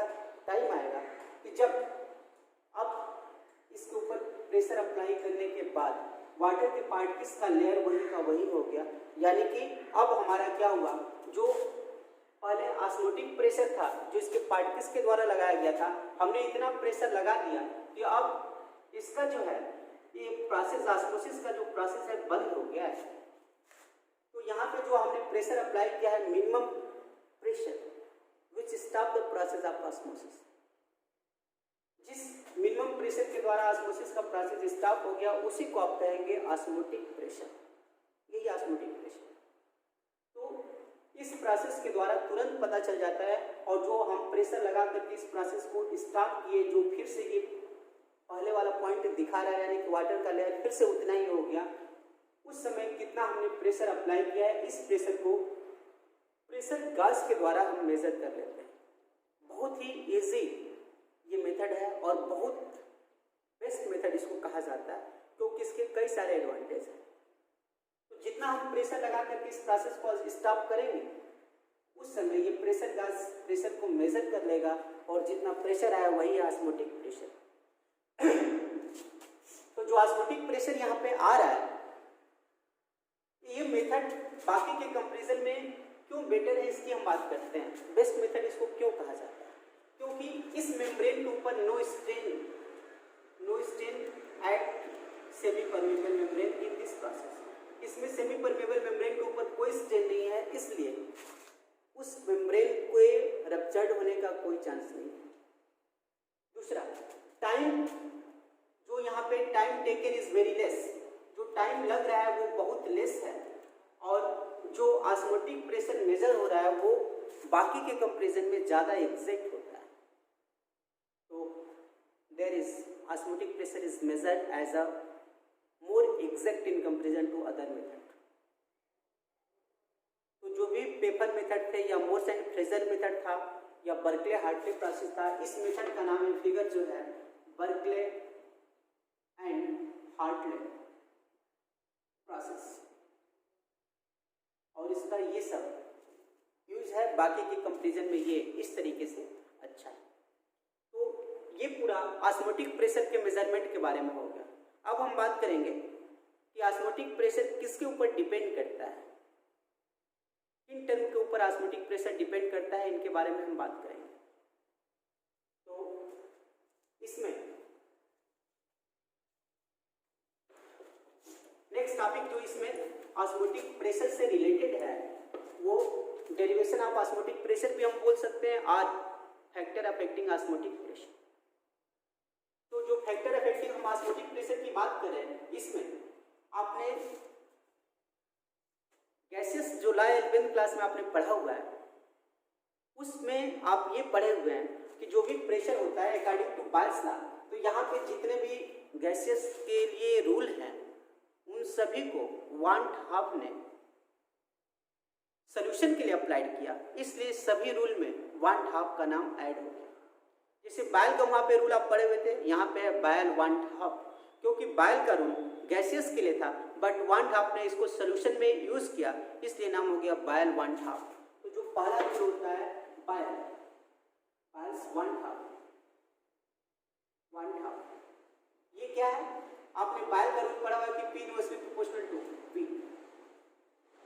टाइम आएगा कि जब अब इसके ऊपर प्रेशर अप्लाई करने के बाद वाटर के पार्टिकल्स का लेयर वही का वही हो गया, यानी कि अब हमारा क्या हुआ, जो पहले ऑस्मोटिक प्रेशर था जो इसके पार्टिकल्स के द्वारा लगाया गया था, हमने इतना प्रेशर लगा दिया कि अब इसका जो है ये प्रोसेस ऑस्मोसिस का जो प्रोसेस है बंद हो गया है। तो यहाँ पे जो हमने प्रेशर अप्लाई किया है minimum pressure which stop the process of osmosis, जिस मिनिमम प्रेशर के द्वारा ऑस्मोसिस का प्रोसेस स्टॉप हो गया उसी को आप कहेंगे ऑस्मोटिक प्रेशर, यही ऑस्मोटिक प्रेशर। तो इस प्रोसेस के द्वारा तुरंत पता चल जाता है, और जो हम प्रेशर लगा करके इस प्रोसेस को स्टॉप किए, जो फिर से ये पहले वाला पॉइंट दिखा रहा है, यानी कि वाटर का लेयर फिर से उतना ही हो गया, उस समय कितना हमने प्रेशर अप्लाई किया है, इस प्रेशर को प्रेशर गॉज के द्वारा हम मेजर कर लेते हैं। बहुत ही इजी ये मेथड है और बहुत बेस्ट मेथड इसको कहा जाता है, क्योंकि इसके कई सारे एडवांटेज हैं। तो जितना हम प्रेशर लगा करके इस प्रोसेस को स्टॉप करेंगे उस समय ये प्रेशर गॉज प्रेशर को मेजर कर लेगा, और जितना प्रेशर आया वही ऑस्मोटिक प्रेशर। तो जो ऑस्मोटिक प्रेशर यहाँ पे आ रहा है, ये मेथड बाकी के कंपैरिजन में क्यों बेटर है इसकी हम बात करते हैं। बेस्ट मेथड इसको क्यों कहा जाता है, क्योंकि इस मेम्ब्रेन के ऊपर no strain at semi permeable membrane in this process. इसमें सेमी परमेबल मेम्ब्रेन के ऊपर कोई स्ट्रेन नहीं है, इसलिए उस मेम्ब्रेन को रप्चर्ड होने का कोई चांस नहीं है। दूसरा, टाइम जो यहाँ पे time taken is very less, जो टाइम लग रहा है वो बहुत लेस है, और जो ऑस्मोटिक प्रेशर मेजर हो रहा है वो बाकी के कंपैरिजन में ज़्यादा एग्जैक्ट होता है। तो there is osmotic pressure is measured as a more exact in comparison to other method. तो जो भी पेपर मेथड थे या मोर्स एंड फ्रेजर मेथड था या बर्कले हार्टले प्रोसेस था, इस मेथड का नाम है फिगर जो है बर्कले एंड हार्टले प्रोसेस, और इसका ये सब यूज है बाकी के कंपैरिजन में ये इस तरीके से अच्छा है। तो ये पूरा ऑस्मोटिक प्रेशर के मेजरमेंट के बारे में हो गया। अब हम बात करेंगे कि ऑस्मोटिक प्रेशर किसके ऊपर डिपेंड करता है, किन टर्म के ऊपर ऑस्मोटिक प्रेशर डिपेंड करता है, इनके बारे में हम बात करेंगे। तो इसमें नेक्स्ट टॉपिक जो इसमें ऑस्मोटिक प्रेशर से रिलेटेड है वो डेरिवेशन ऑफ ऑस्मोटिक प्रेशर भी हम बोल सकते हैं, और फैक्टर अफेक्टिंग ऑस्मोटिक प्रेशर। तो जो फैक्टर अफेक्टिंग हम ऑस्मोटिक प्रेशर की बात कर रहे हैं, इसमें आपने गैसेस जो लॉ 11th क्लास में आपने पढ़ा हुआ है, उसमें आप ये पढ़े हुए हैं कि जो भी प्रेशर होता है अकॉर्डिंग टू बायल्स लॉ, तो यहाँ पे जितने भी गैसेस के लिए रूल हैं उन सभी को वांट हाफ ने सॉल्यूशन के लिए अप्लाइड किया, इसलिए सभी रूल में वांट हाफ का नाम ऐड हो गया। जैसे बायल का वहाँ पे रूल आप पढ़े हुए थे, यहाँ पे है बायल वांट हाफ, क्योंकि बायल का रूल गैसियस के लिए था, बट वांट हाफ ने इसको सॉल्यूशन में यूज किया, इसलिए नाम हो गया बायल वांट हाफ। तो जो पहला रूल होता है बायल्स वांट हाफ, ये क्या है, आपने बायल का रूल पढ़ा हुआ कि P inversely proportional to V।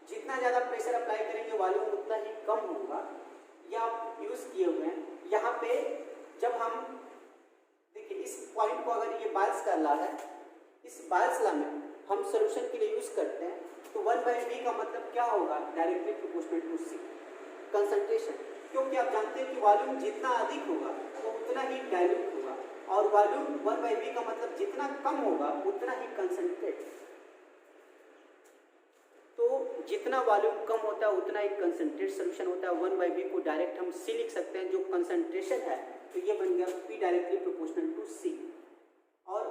जितना ज़्यादा प्रेशर अप्लाई करेंगे वॉल्यूम उतना ही कम होगा, ये आप यूज़ किए हुए हैं। यहाँ पे जब हम देखिए इस पॉइंट को, अगर ये बायल्स का लॉ है, इस बायल्स लॉ में हम सॉल्यूशन के लिए यूज़ करते हैं, तो 1/V का मतलब क्या होगा, directly proportional to C concentration, क्योंकि आप जानते हैं कि वॉल्यूम जितना अधिक होगा तो उतना ही डायल्यूट होगा, और वॉल्यूम 1/V का मतलब जितना कम होगा उतना ही कंसंट्रेट। तो जितना वॉल्यूम कम होता है उतना ही कंसंट्रेट सोल्यूशन होता है। 1/V को डायरेक्ट हम C लिख सकते हैं, जो कंसंट्रेशन है, तो ये बन गया P directly proportional to C। और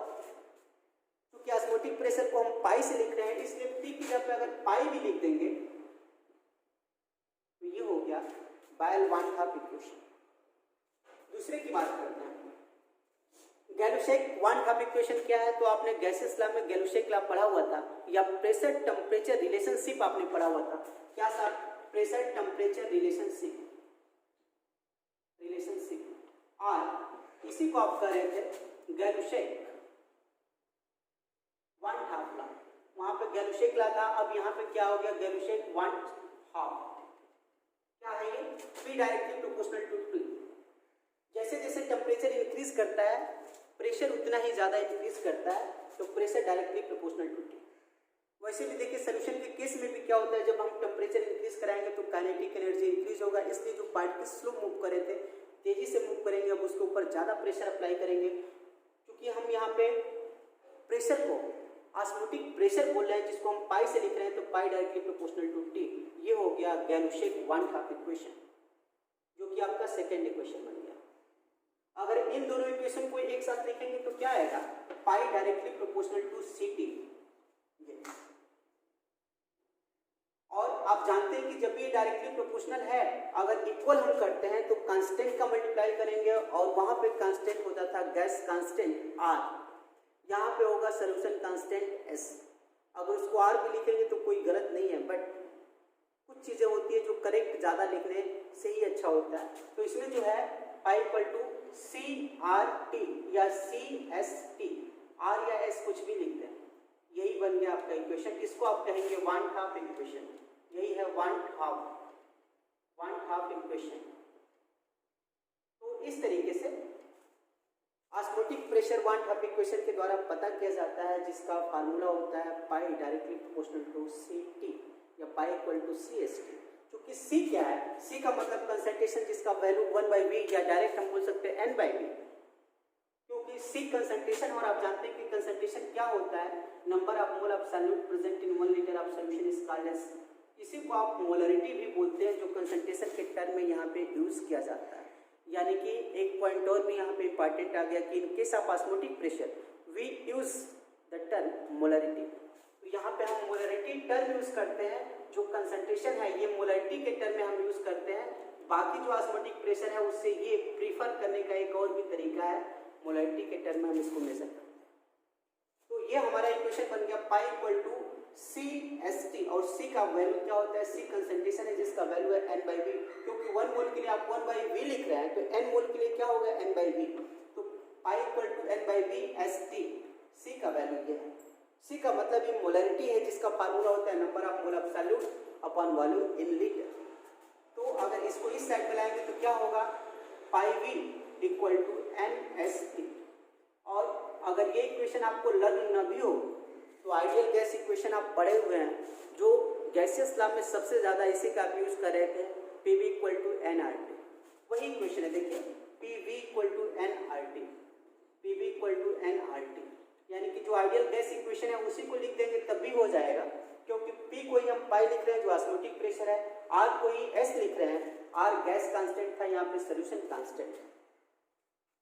क्योंकि ऑस्मोटिक प्रेशर को हम पाई से लिख रहे हैं, इसलिए P की जगह पे अगर पाई भी लिख देंगे तो ये हो गया बायल वांट हाफ इक्वेशन। दूसरे की बात करते हैं, गैलुशेक वन हाफ इक्वेशन क्या है? तो आपने गैसेस लॉ में गैलुशेक लॉ पढ़ा हुआ था, या प्रेशर टेम्परेचर रिलेशनशिप आपने पढ़ा हुआ था। क्या सर? प्रेशर टेम्परेचर रिलेशनशिप और इसी को आप कह रहे थे गैलुशेक वन हाफ लॉ। वहां पे गैलुशेक लॉ था, अब यहाँ पे क्या हो गया? गैलुशेक वन हाफ। क्या है ये? P directly proportional to T। जैसे जैसे टेम्परेचर इंक्रीज करता है, प्रेशर उतना ही ज्यादा इंक्रीज करता है, तो pressure directly proportional to T। वैसे भी देखिए सोल्यूशन के केस में भी क्या होता है, जब हम टेम्परेचर इंक्रीज कराएंगे तो काइनेटिक एनर्जी इंक्रीज होगा, इसलिए जो पार्टिकल स्लो मूव कर रहे थे तेजी से मूव करेंगे, अब उसके ऊपर ज्यादा प्रेशर अप्लाई करेंगे। क्योंकि हम यहाँ पे प्रेशर को ऑस्मोटिक प्रेशर बोल रहे हैं, जिसको हम पाई से लिख रहे हैं, तो पाई डायरेक्टली प्रोपोर्शनल टू T। ये हो गया गैलुशेक वन हाफ इक्वेशन, जो कि आपका सेकेंड इक्वेशन बन गया। अगर इन दोनों इक्वेशन को एक साथ लिखेंगे तो क्या आएगा? पाई डायरेक्टली प्रोपोर्शनल टू CT। और आप जानते हैं कि जब ये डायरेक्टली प्रोपोर्शनल है, अगर इक्वल हम करते हैं तो कांस्टेंट का मल्टीप्लाई करेंगे, और वहां पे कांस्टेंट होता था गैस कांस्टेंट R, यहाँ पे होगा सोल्यूशन कांस्टेंट S। अगर उसको R भी लिखेंगे तो कोई गलत नहीं है, बट कुछ चीजें होती है जो करेक्ट ज्यादा लिखने से ही अच्छा होता है। तो इसमें जो है पाई इक्वल टू CRT या CST, R या S कुछ भी लिखते हैं, यही बन गया आपका इक्वेशन। इसको आप कहेंगे वन हाफ इक्वेशन। यही है वन हाफ इक्वेशन। तो इस तरीके से osmotic pressure one half equation के द्वारा पता किया जाता है, जिसका फार्मूला होता है पाई डायरेक्टली प्रोपोर्शनल टू CT या पाई इक्वल टू CST। क्योंकि C क्या है? C का मतलब कंसंट्रेशन, जिसका वैल्यू 1/V या डायरेक्ट हम बोल सकते हैं N/V। क्योंकि C कंसंट्रेशन, और आप जानते हैं कि कंसंट्रेशन क्या होता है? Number of mole of solute present in 1 litre of solution is called as. इसी को आप मोलरिटी भी बोलते हैं, जो कंसंट्रेशन के टर्म में यहाँ पे यूज किया जाता है। यानी कि एक पॉइंट और भी यहाँ पे इंपॉर्टेंट आ गया कि in case of osmotic pressure we use the term molarity. तो यहाँ पे हम मोलरिटी टर्म यूज करते हैं, जो कंसंट्रेशन है ये मोलरिटी के टर्म में हम यूज करते हैं। बाकी जो ऑस्मोटिक प्रेशर है उससे ये प्रीफर करने का एक और भी तरीका है, मोलरिटी के टर्म में हम इसको मेजर करते हैं। तो ये हमारा इक्वेशन बन गया पाई इक्वल टू CST, और C का वैल्यू क्या होता है? C कंसंट्रेशन है, जिसका वैल्यू है N/V। क्योंकि 1 मोल के लिए आप 1/V लिख रहे हैं, तो N मोल के लिए क्या होगा? N/V। तो pi equal to N/V ST। C का वैल्यू ये है। C का मतलब ये मोलरिटी है, जिसका फार्मूला होता है number of mole of solute upon volume in litre. तो अगर इसको इस साइड में लाएंगे तो क्या होगा? पाई V इक्वल टू NST। और अगर ये इक्वेशन आपको लर्न न भी हो तो आइडियल गैस इक्वेशन आप पढ़े हुए हैं, जो गैसियस लॉ में सबसे ज्यादा इसी का आप यूज कर रहे थे, PV इक्वल टू NRT। वही इक्वेशन है, देखिए PV equal to NRT, PV equal to NRT। यानी कि जो आइडियल गैस इक्वेशन है उसी को लिख देंगे तब भी हो जाएगा, क्योंकि P को ही हम पाई लिख रहे हैं जो ऑस्मोटिक प्रेशर है, R को ही S लिख रहे हैं, R गैस कांस्टेंट था, यहाँ पे सोल्यूशन कांस्टेंट है।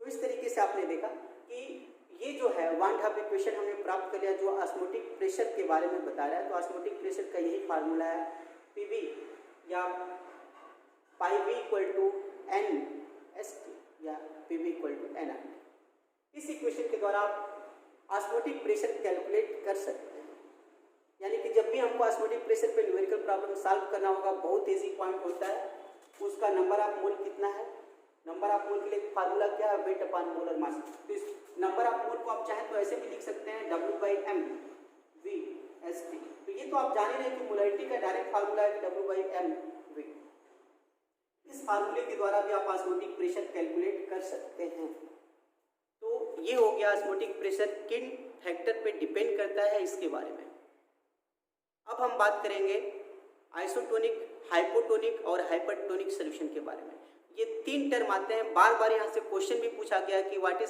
तो इस तरीके से आपने देखा कि ये जो है वन हाफ इक्वेशन हमने प्राप्त कर लिया, जो ऑस्मोटिक प्रेशर के बारे में बता रहा है। तो ऑस्मोटिक प्रेशर का यही फार्मूला है, PV या पाई V इक्वल टू NST या PV इक्वल टू NRT। इस इक्वेशन के द्वारा आप ऑस्मोटिक प्रेशर कैलकुलेट कर सकते हैं। यानी कि जब भी हमको ऑस्मोटिक प्रेशर पे न्यूमेरिकल प्रॉब्लम सॉल्व करना होगा, बहुत इजी पॉइंट होता है, उसका नंबर ऑफ मोल कितना है, नंबर ऑफ मोल के लिए फार्मूला क्या है? Weight upon molar mass. तो इस नंबर ऑफ मोल को आप चाहें तो ऐसे भी लिख सकते हैं W/mV/ST। तो ये तो आप जाने रहे कि मोलरिटी का डायरेक्ट फार्मूला है W/mV। इस फार्मूले के द्वारा भी आप ऑस्मोटिक प्रेशर कैलकुलेट कर सकते हैं। तो ये हो गया ऑस्मोटिक प्रेशर किन फैक्टर पे डिपेंड करता है इसके बारे में। अब हम बात करेंगे आइसोटोनिक, हाइपोटोनिक और हाइपरटोनिक सोल्यूशन के बारे में। ये तीन टर्म आते हैं, बार बार यहाँ से क्वेश्चन भी पूछा गया कि what is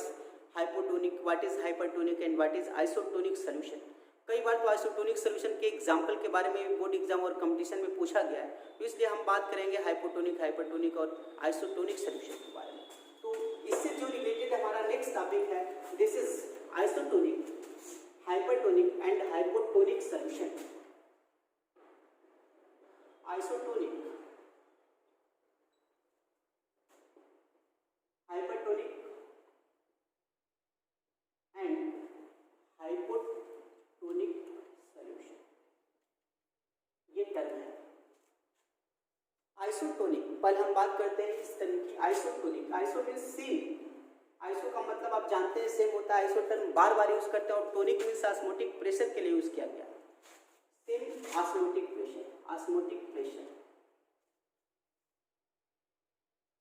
hypotonic, what is hypertonic and what is isotonic solution. कई बार तो आइसोटोनिक सोल्यूशन के एग्जाम्पल के बारे में बोर्ड एग्जाम और कंपटीशन में पूछा गया है, तो इसलिए हम बात करेंगे हाइपोटोनिक, हाइपरटोनिक और आइसोटोनिक सोल्यूशन के बारे में। तो इससे जो रिलेटेड हमारा नेक्स्ट टॉपिक है, this is isotonic, hypertonic and hypotonic solution. Isotonic, hypertonic isotonic, पहले हम बात करते हैं इस तरह की isotonic. Iso means same, iso का मतलब आप जानते हैं सेम होता है, आइसो टर्म बार बार यूज करते हैं, और टोनिक मीन्स ऑस्मोटिक प्रेशर के लिए यूज किया गया। Same osmotic pressure, osmotic pressure,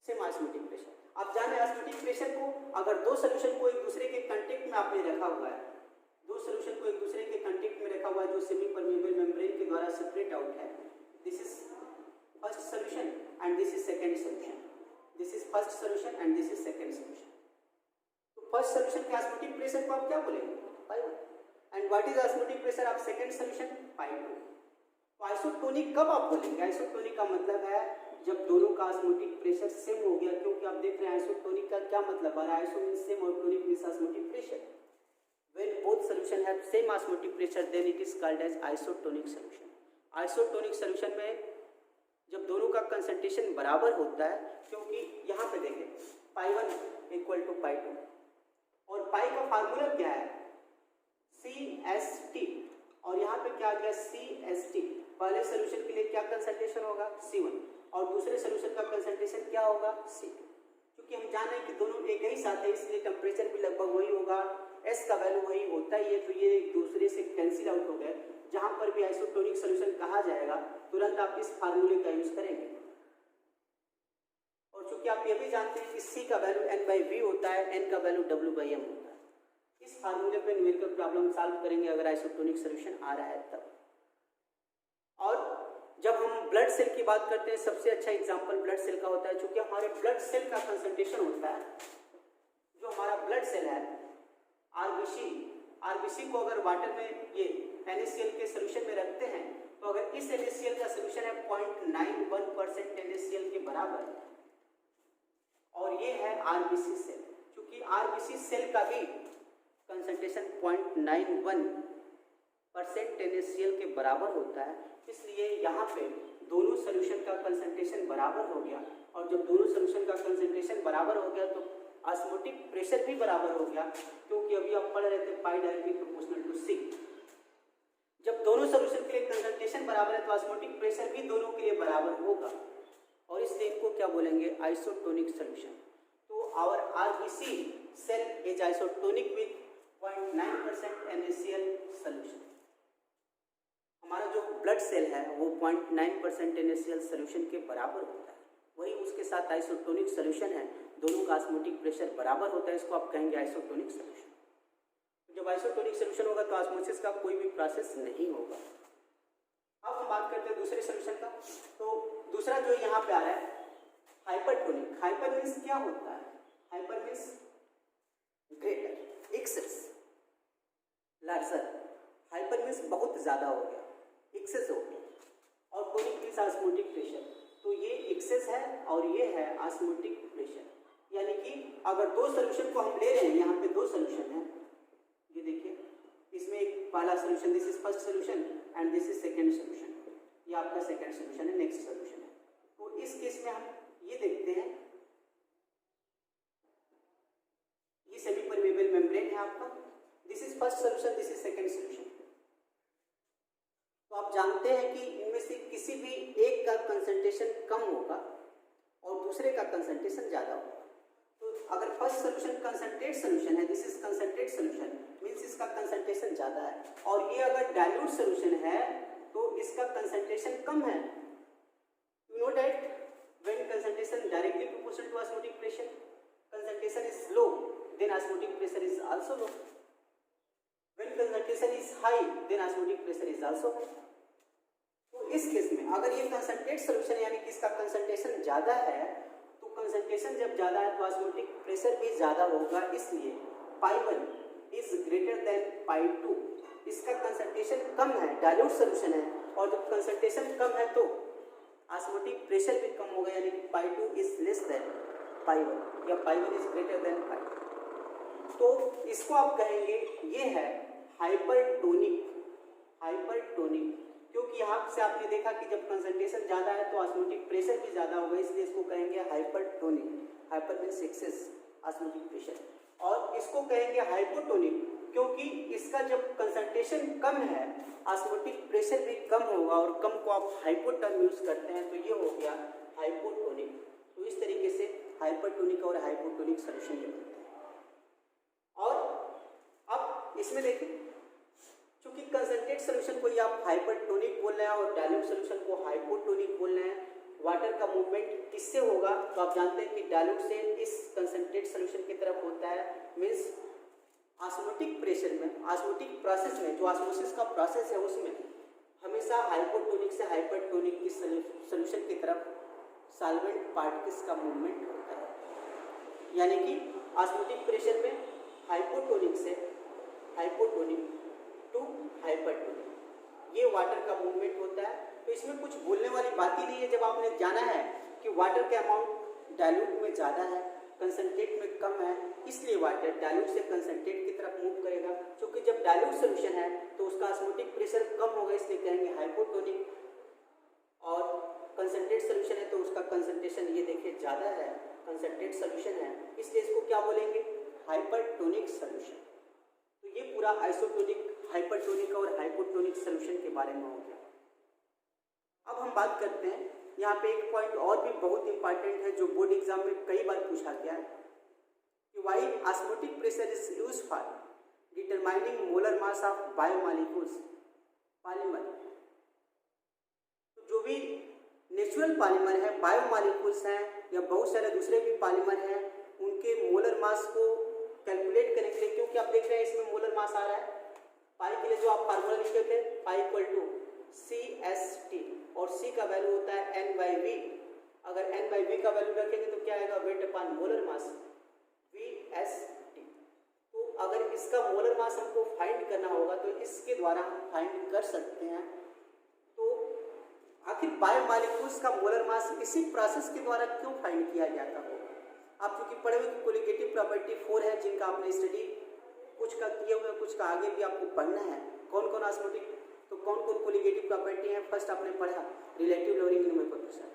same osmotic pressure. आप जाने ऑस्मोटिक प्रेशर को, अगर दो सोल्यूशन को एक दूसरे के कांटेक्ट में आपने रखा हुआ है, दो सोल्यूशन को एक दूसरे के कांटेक्ट में रखा हुआ है जो सेमी परमेबल मेम्ब्रेन के द्वारा सेपरेट आउट है, this is first solution and this is second solution, this is first solution and this is second solution. तो फर्स्ट सोल्यूशन के ऑस्मोटिक प्रेशर को आप क्या बोलेंगे, pi 1, and what is osmotic pressure of second solution, pi 2। तो isotonic कब आप बोलेंगे, आइसोटोनिक का मतलब है जब दोनों का ऑस्मोटिक प्रेशर सेम हो गया, क्योंकि आप देख रहे हैं आइसोटोनिक का क्या मतलब है, आइसो मींस सेम और tonic means osmotic pressure. When both solution have same osmotic pressure, then it is called as isotonic solution. Isotonic solution में जब दोनों का कंसंट्रेशन बराबर होता है, क्योंकि यहाँ पे देखें पाई 1 इक्वल टू पाई 2, और पाई का फार्मूला क्या है CST, और यहाँ पे क्या आ गया CST। पहले सोल्यूशन के लिए क्या कंसंट्रेशन होगा C1, और दूसरे सोल्यूशन का कंसंट्रेशन क्या होगा C2। क्योंकि हम जान रहे हैं कि दोनों एक ही साथ है, इसलिए टेम्परेचर भी लगभग वही होगा, S का वैल्यू वही होता ही है, तो ये एक दूसरे से कैंसिल आउट हो गए। जहां पर भी आइसोटोनिक सॉल्यूशन कहा जाएगा तुरंत आप इस फार्मूले का यूज करेंगे। और चूंकि आप ये भी जानते हैं कि C का वैल्यू N/V होता है, N का वैल्यू W/M होता है, इस फार्मूले पे न्यूमेरिकल प्रॉब्लम सॉल्व करेंगे अगर आइसोटोनिक सॉल्यूशन आ रहा है तब। और जब हम ब्लड सेल की बात करते हैं, सबसे अच्छा एग्जांपल ब्लड सेल का होता है, क्योंकि हमारे ब्लड सेल का कंसंट्रेशन होता है, जो हमारा ब्लड सेल है आरबीसी को अगर वाटर में ये NaCl के सोल्यूशन में रखते हैं, तो अगर इस NaCl का सोल्यूशन है 0.91% NaCl के बराबर, और ये है आरबीसी सेल, क्योंकि आरबीसी सेल का भी कंसंट्रेशन 0.91% NaCl के बराबर होता है, इसलिए यहाँ पे दोनों सोल्यूशन का कंसंट्रेशन बराबर हो गया, और जब दोनों सोल्यूशन का कंसंट्रेशन बराबर हो गया तो ऑस्मोटिक प्रेशर भी बराबर हो गया, क्योंकि अभी आप पढ़ रहे थे पाई डायरेक्टली प्रोपोर्शनल टू C। जब दोनों सोल्यूशन के लिए कंसंट्रेशन बराबर है तो ऑस्मोटिक प्रेशर भी दोनों के लिए बराबर होगा, और इसलिए इनको क्या बोलेंगे आइसोटोनिक सॉल्यूशन। तो our RBC cell is isotonic with 0.9% NaCl solution. हमारा जो ब्लड सेल है वो 0.9% NaCl सॉल्यूशन के बराबर होता है, वही उसके साथ आइसोटोनिक सॉल्यूशन है, दोनों का ऑस्मोटिक प्रेशर बराबर होता है, इसको आप कहेंगे आइसोटोनिक सॉल्यूशन। जब आइसोटोनिक सॉल्यूशन होगा तो ऑस्मोसिस का कोई भी प्रोसेस नहीं होगा। अब हम बात करते हैं दूसरे सॉल्यूशन का। तो दूसरा जो यहाँ पे आ रहा है हाइपरटोनिक। हाइपर मीन्स क्या होता है, hyper means greater, excess, larger. Hyper means बहुत ज्यादा हो गया, एक्सेस हो गया, और टोनिक मीन्स ऑस्मोटिक प्रेशर। तो ये एक्सेस है और ये है ऑस्मोटिक प्रेशर, यानी कि अगर दो सोल्यूशन को हम ले रहे हैं, यहाँ पे दो सोल्यूशन है, ये देखिए इसमें एक पहला solution, this is first solution and this is second solution, ये आपका सेकंड सोल्यूशन है, नेक्स्ट सोल्यूशन है। तो इस केस में हम ये देखते हैं, ये सेमी परमेबल मेम्ब्रेन है आपका, this is first solution, this is second solution. तो आप जानते हैं कि इनमें से किसी भी एक का कंसंट्रेशन कम होगा और दूसरे का कंसंट्रेशन ज्यादा होगा। तो अगर फर्स्ट सोल्यूशन कंसंट्रेट सोल्यूशन है, this is concentrate solution, means इसका कंसंट्रेशन ज्यादा है, और ये अगर डाइल्यूट सोल्यूशन है तो इसका कंसंट्रेशन कम है। You know that when concentration directly proportional to osmotic pressure, concentration is low, then osmotic pressure is also low. When concentration is high, then osmotic pressure is also high. तो इस case में अगर ये concentrate solution यानी कि इसका concentration ज्यादा है, तो कंसंट्रेशन जब ज्यादा है तो ऑस्मोटिक प्रेशर भी ज्यादा होगा, इसलिए पाई 1 इज ग्रेटर देन पाई 2। इसका कंसंट्रेशन कम है, डाइल्यूट सोल्यूशन है, और जब कंसंट्रेशन कम है तो ऑस्मोटिक प्रेशर भी कम होगा, यानी कि पाई 2 इज लेस देन पाई 1 या पाई 1 इज ग्रेटर देन पाई 2। तो इसको आप कहेंगे ये है हाइपरटोनिक। हाइपरटोनिक क्योंकि यहाँ से आपने देखा कि जब कंसंट्रेशन ज्यादा है तो ऑस्मोटिक प्रेशर भी ज्यादा होगा, इसलिए इसको कहेंगे hypertonic. Hyper means excess osmotic pressure. और इसको कहेंगे हाइपोटोनिक क्योंकि इसका जब कंसंट्रेशन कम है ऑस्मोटिक प्रेशर भी कम होगा, और कम को आप हाइपो टर्म यूज करते हैं, तो ये हो गया हाइपोटोनिक। तो इस तरीके से हाइपरटोनिक और हाइपोटोनिक सॉल्यूशन ये बनते हैं। और अब इसमें देखिए, चूंकि कंसंट्रेट सॉल्यूशन को आप हाइपरटोनिक बोल रहे हैं और डाइल्यूट सॉल्यूशन को हाइपोटोनिक बोल रहे हैं, वाटर का मूवमेंट किससे होगा? तो आप जानते हैं कि डाइल्यूट से इस कंसंट्रेट सॉल्यूशन की तरफ होता है, मीन्स ऑस्मोटिक प्रेशर में, ऑस्मोटिक प्रोसेस में, जो ऑस्मोसिस का प्रोसेस है उसमें हमेशा हाइपोटोनिक से हाइपरटोनिक की सॉल्यूशन की तरफ सॉल्वेंट पार्टिकल्स का मूवमेंट होता है। यानी कि ऑस्मोटिक प्रेशर में हाइपोटोनिक से हाइपोटोनिक टू हाइपरटोनिक ये वाटर का मूवमेंट होता है। तो इसमें कुछ बोलने वाली बात ही नहीं है जब आपने जाना है कि वाटर का अमाउंट डाइल्यूट में ज़्यादा है, कंसंट्रेट में कम है, इसलिए वाटर डाइल्यूट से कंसंट्रेट की तरफ मूव करेगा। क्योंकि जब डाइल्यूट सॉल्यूशन है तो उसका ऑस्मोटिक प्रेशर कम होगा, इसलिए कहेंगे हाइपोटोनिक, और कंसंट्रेट सॉल्यूशन है तो उसका कंसंट्रेशन ये देखिए ज़्यादा है, कंसंट्रेट सॉल्यूशन है, इसलिए इसको क्या बोलेंगे? Hypertonic solution. तो ये पूरा आइसोटोनिक, हाइपरटोनिक और हाइपोटोनिक सॉल्यूशन के बारे में हो गया। अब हम बात करते हैं, यहाँ पे एक पॉइंट और भी बहुत इंपॉर्टेंट है जो बोर्ड एग्जाम में कई बार पूछा गया है कि why osmotic pressure is used for determining molar mass of biomolecules polymer. तो जो भी नेचुरल पॉलीमर है, बायोमॉलिक्यूल्स हैं या बहुत सारे दूसरे भी पॉलीमर हैं, उनके मोलर मास को कैलकुलेट करने के लिए, क्योंकि आप देख रहे हैं इसमें मोलर मास आ रहा है, पाई के लिए जो आप फार्मूला लिखते थे पाई इक्वल टू CST और C का वैल्यू होता है N/V। अगर N/V का वैल्यू रखेंगे तो क्या आएगा? Weight upon molar mass VST। तो अगर इसका मोलर मास हमको फाइंड करना होगा तो इसके द्वारा हम फाइंड कर सकते हैं। तो आखिर बायोमॉलिक्यूल्स का मोलर मास इसी प्रोसेस के द्वारा क्यों फाइंड किया जाता होगा? आप चूंकि पढ़े हुए कोलिगेटिव प्रॉपर्टी 4 है, जिनका आपने स्टडी कुछ का किए हुए, कुछ का आगे भी आपको पढ़ना है। कौन कौन ऑस्मोटिक, तो कौन कौन कोलिगेटिव प्रॉपर्टी है? फर्स्ट आपने पढ़ा relative lowering in vapour pressure,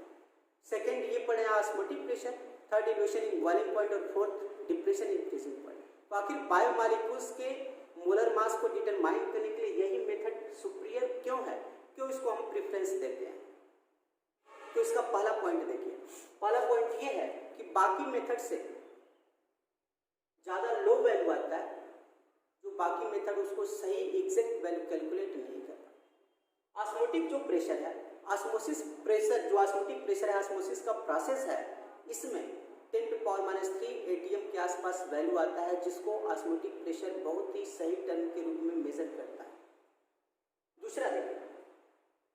second ये पढ़े osmotic pressure, third equation in boiling point और fourth depression in freezing point. तो आखिर बायोमॉलिक्यूल्स के मोलर मास को डिटरमाइन करने के लिए यही मेथड सुपीरियर क्यों है, क्यों इसको हम प्रेफरेंस देते हैं? तो इसका पहला पॉइंट देखिए, पहला पॉइंट ये है कि बाकी मेथड से ज़्यादा लो वैल्यू आता है, जो बाकी मेथड उसको सही एग्जैक्ट वैल्यू कैलकुलेट नहीं करता। ऑस्मोटिक जो प्रेशर है, ऑस्मोसिस प्रेशर, जो ऑस्मोटिक प्रेशर है, ऑस्मोसिस का प्रोसेस है, इसमें 10⁻³ ATM के आसपास वैल्यू आता है, जिसको ऑस्मोटिक प्रेशर बहुत ही सही टर्म के रूप में मेजर करता है। दूसरा देखिए,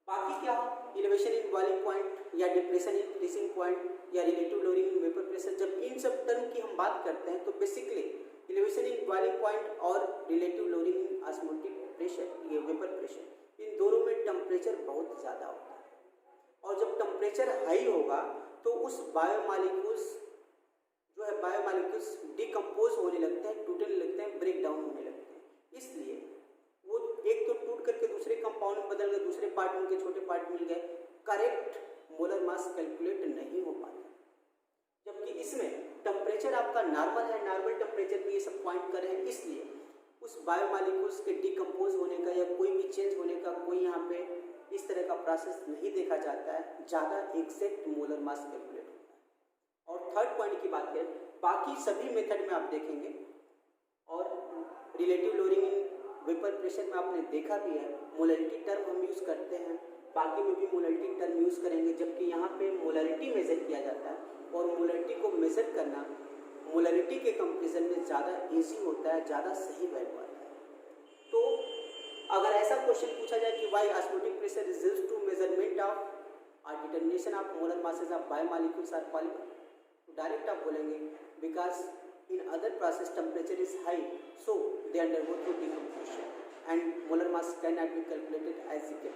बाकी क्या हो, एलिवेशन इन बॉइलिंग पॉइंट या डिप्रेशन इन फ्रीजिंग पॉइंट या relative lowering in vapour pressure, जब इन सब टर्म की हम बात करते हैं तो basically elevation in boiling point और relative lowering in osmotic pressure, ये वेपर प्रेशर, इन दोनों में टेम्परेचर बहुत ज़्यादा होता है। और जब टेम्परेचर हाई होगा तो उस बायोमॉलिक्यूल्स जो है, बायोमॉलिक्यूल्स डिकम्पोज होने लगते हैं, टूटने लगते हैं, ब्रेक डाउन होने लगते हैं। इसलिए वो एक तो टूट करके दूसरे कंपाउंड में बदल गए, दूसरे पार्ट में उनके छोटे पार्ट मिल गए, करेक्ट मोलर मास कैलकुलेट नहीं हो पाता। जबकि इसमें टेम्परेचर आपका नॉर्मल है, नॉर्मल टेम्परेचर पे ये सब पॉइंट कर रहे हैं, इसलिए उस बायोमॉलिक्यूल्स के डिकम्पोज होने का या कोई भी चेंज होने का कोई यहाँ पे इस तरह का प्रोसेस नहीं देखा जाता है, ज़्यादा एग्जैक्ट मोलर मास कैलकुलेट होता है। और थर्ड पॉइंट की बात करें, बाकी सभी मेथड में आप देखेंगे और relative lowering in vapour pressure में आपने देखा भी है, मोलरिटी टर्म हम यूज़ करते हैं, बाकी में भी मोलरिटी टर्म यूज़ करेंगे, जबकि यहाँ पे मोलरिटी मेजर किया जाता है और मोलरिटी को मेजर करना मोलरिटी के कंपेरिजन में ज़्यादा इजी होता है, ज़्यादा सही वैल्यू आता है। तो अगर ऐसा क्वेश्चन पूछा जाए कि why osmotic pressure is used to measurement of और determination of molar masses of biomolecules or polymer, तो डायरेक्ट आप बोलेंगे because in other process temperature is high, so they undergo through decomposition and molar mass cannot be calculated as equal.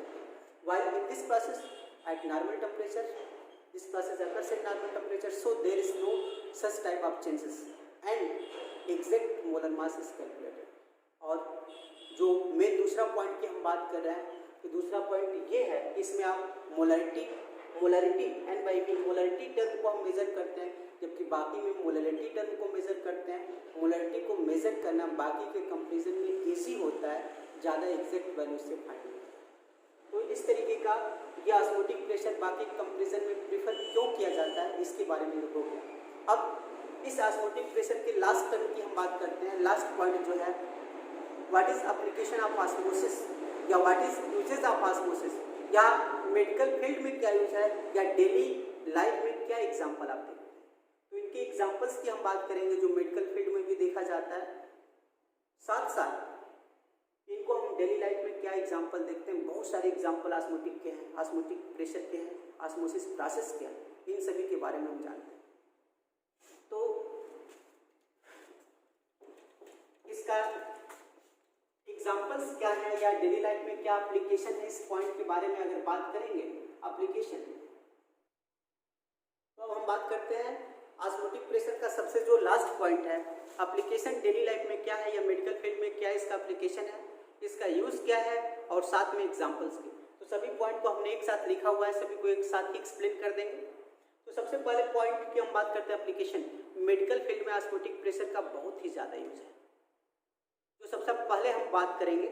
While in this process at normal temperature, this process occurs at normal temperature, so there is no such type of changes and exact molar mass is calculated. और जो main दूसरा point की हम बात कर रहे हैं, तो दूसरा पॉइंट ये है कि इसमें आप मोलरिटी N/V मोलरिटी टर्म को हम मेजर करते हैं, जबकि बाकी में मोलरिटी टर्म को मेजर करते हैं। मोलरिटी को मेजर करना बाकी के कंपेरिजन में इजी होता है, ज़्यादा एग्जैक्ट वैल्यू से फाइंड होता है। तो इस तरीके का यह ऑस्मोटिक प्रेशर बाकी कंपैरिजन में प्रीफर क्यों किया जाता है इसके बारे में हो गया। अब इस ऑस्मोटिक प्रेशर के लास्ट टर्म की हम बात करते हैं। लास्ट पॉइंट जो है what is application of osmosis या what is uses of osmosis, या मेडिकल फील्ड में क्या यूज है या डेली लाइफ में क्या एग्जाम्पल आप देखते हैं। तो इनके एग्जाम्पल्स की हम बात करेंगे जो मेडिकल फील्ड में भी देखा जाता है, साथ साथ इनको हम डेली लाइफ में क्या एग्जाम्पल देखते हैं। बहुत सारे एग्जाम्पल ऑस्मोटिक के हैं, ऑस्मोटिक प्रेशर के हैं, ऑस्मोसिस प्रोसेस के हैं, इन सभी के बारे में हम जानते हैं। तो इसका एग्जाम्पल्स क्या है या डेली लाइफ में क्या एप्लीकेशन है, इस पॉइंट के बारे में अगर बात करेंगे एप्लीकेशन, तो अब हम बात करते हैं ऑस्मोटिक प्रेशर का सबसे जो लास्ट पॉइंट है एप्लीकेशन डेली लाइफ में क्या है या मेडिकल फील्ड में क्या इसका एप्लीकेशन है, इसका यूज क्या है और साथ में एग्जांपल्स के। तो सभी पॉइंट को हमने एक साथ लिखा हुआ है, सभी को एक साथ ही एक्सप्लेन कर देंगे। तो सबसे पहले पॉइंट की हम बात करते हैं एप्लीकेशन। मेडिकल फील्ड में ऑस्मोटिक प्रेशर का बहुत ही ज़्यादा यूज है। तो सबसे पहले हम बात करेंगे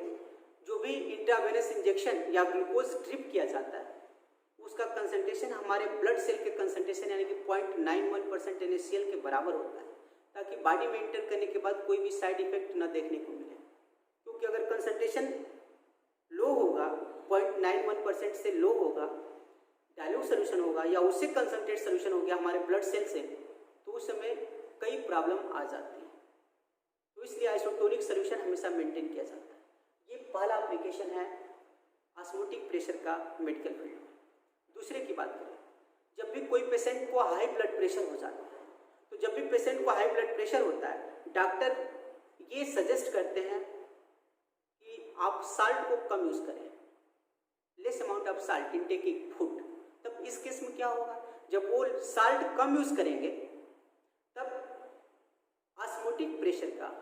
जो भी इंट्रावेनस इंजेक्शन या ग्लूकोज ड्रिप किया जाता है उसका कंसंट्रेशन हमारे ब्लड सेल के कंसंट्रेशन यानी कि 0.91% NaCl के बराबर होता है, ताकि बॉडी में एंटर करने के बाद कोई भी साइड इफेक्ट न देखने को मिले। क्योंकि अगर कंसंट्रेशन लो होगा, 0.91% से लो होगा, डाइल्यूट सोल्यूशन होगा या उससे कंसंट्रेट सोल्यूशन हो गया हमारे ब्लड सेल से, तो उस समय कई प्रॉब्लम आ जाती है। तो इसलिए आइसोटोनिक सोल्यूशन हमेशा मेंटेन किया जाता है। ये पहला एप्लीकेशन है ऑस्मोटिक प्रेशर का मेडिकल फील्ड में। दूसरे की बात करें, जब भी कोई पेशेंट को हाई ब्लड प्रेशर हो जाता है, तो जब भी पेशेंट को हाई ब्लड प्रेशर होता है, डॉक्टर ये सजेस्ट करते हैं कि आप साल्ट को कम यूज करें, less amount of salt in taking food. तब इस केस में क्या होगा, जब वो साल्ट कम यूज करेंगे तब ऑस्मोटिक प्रेशर का,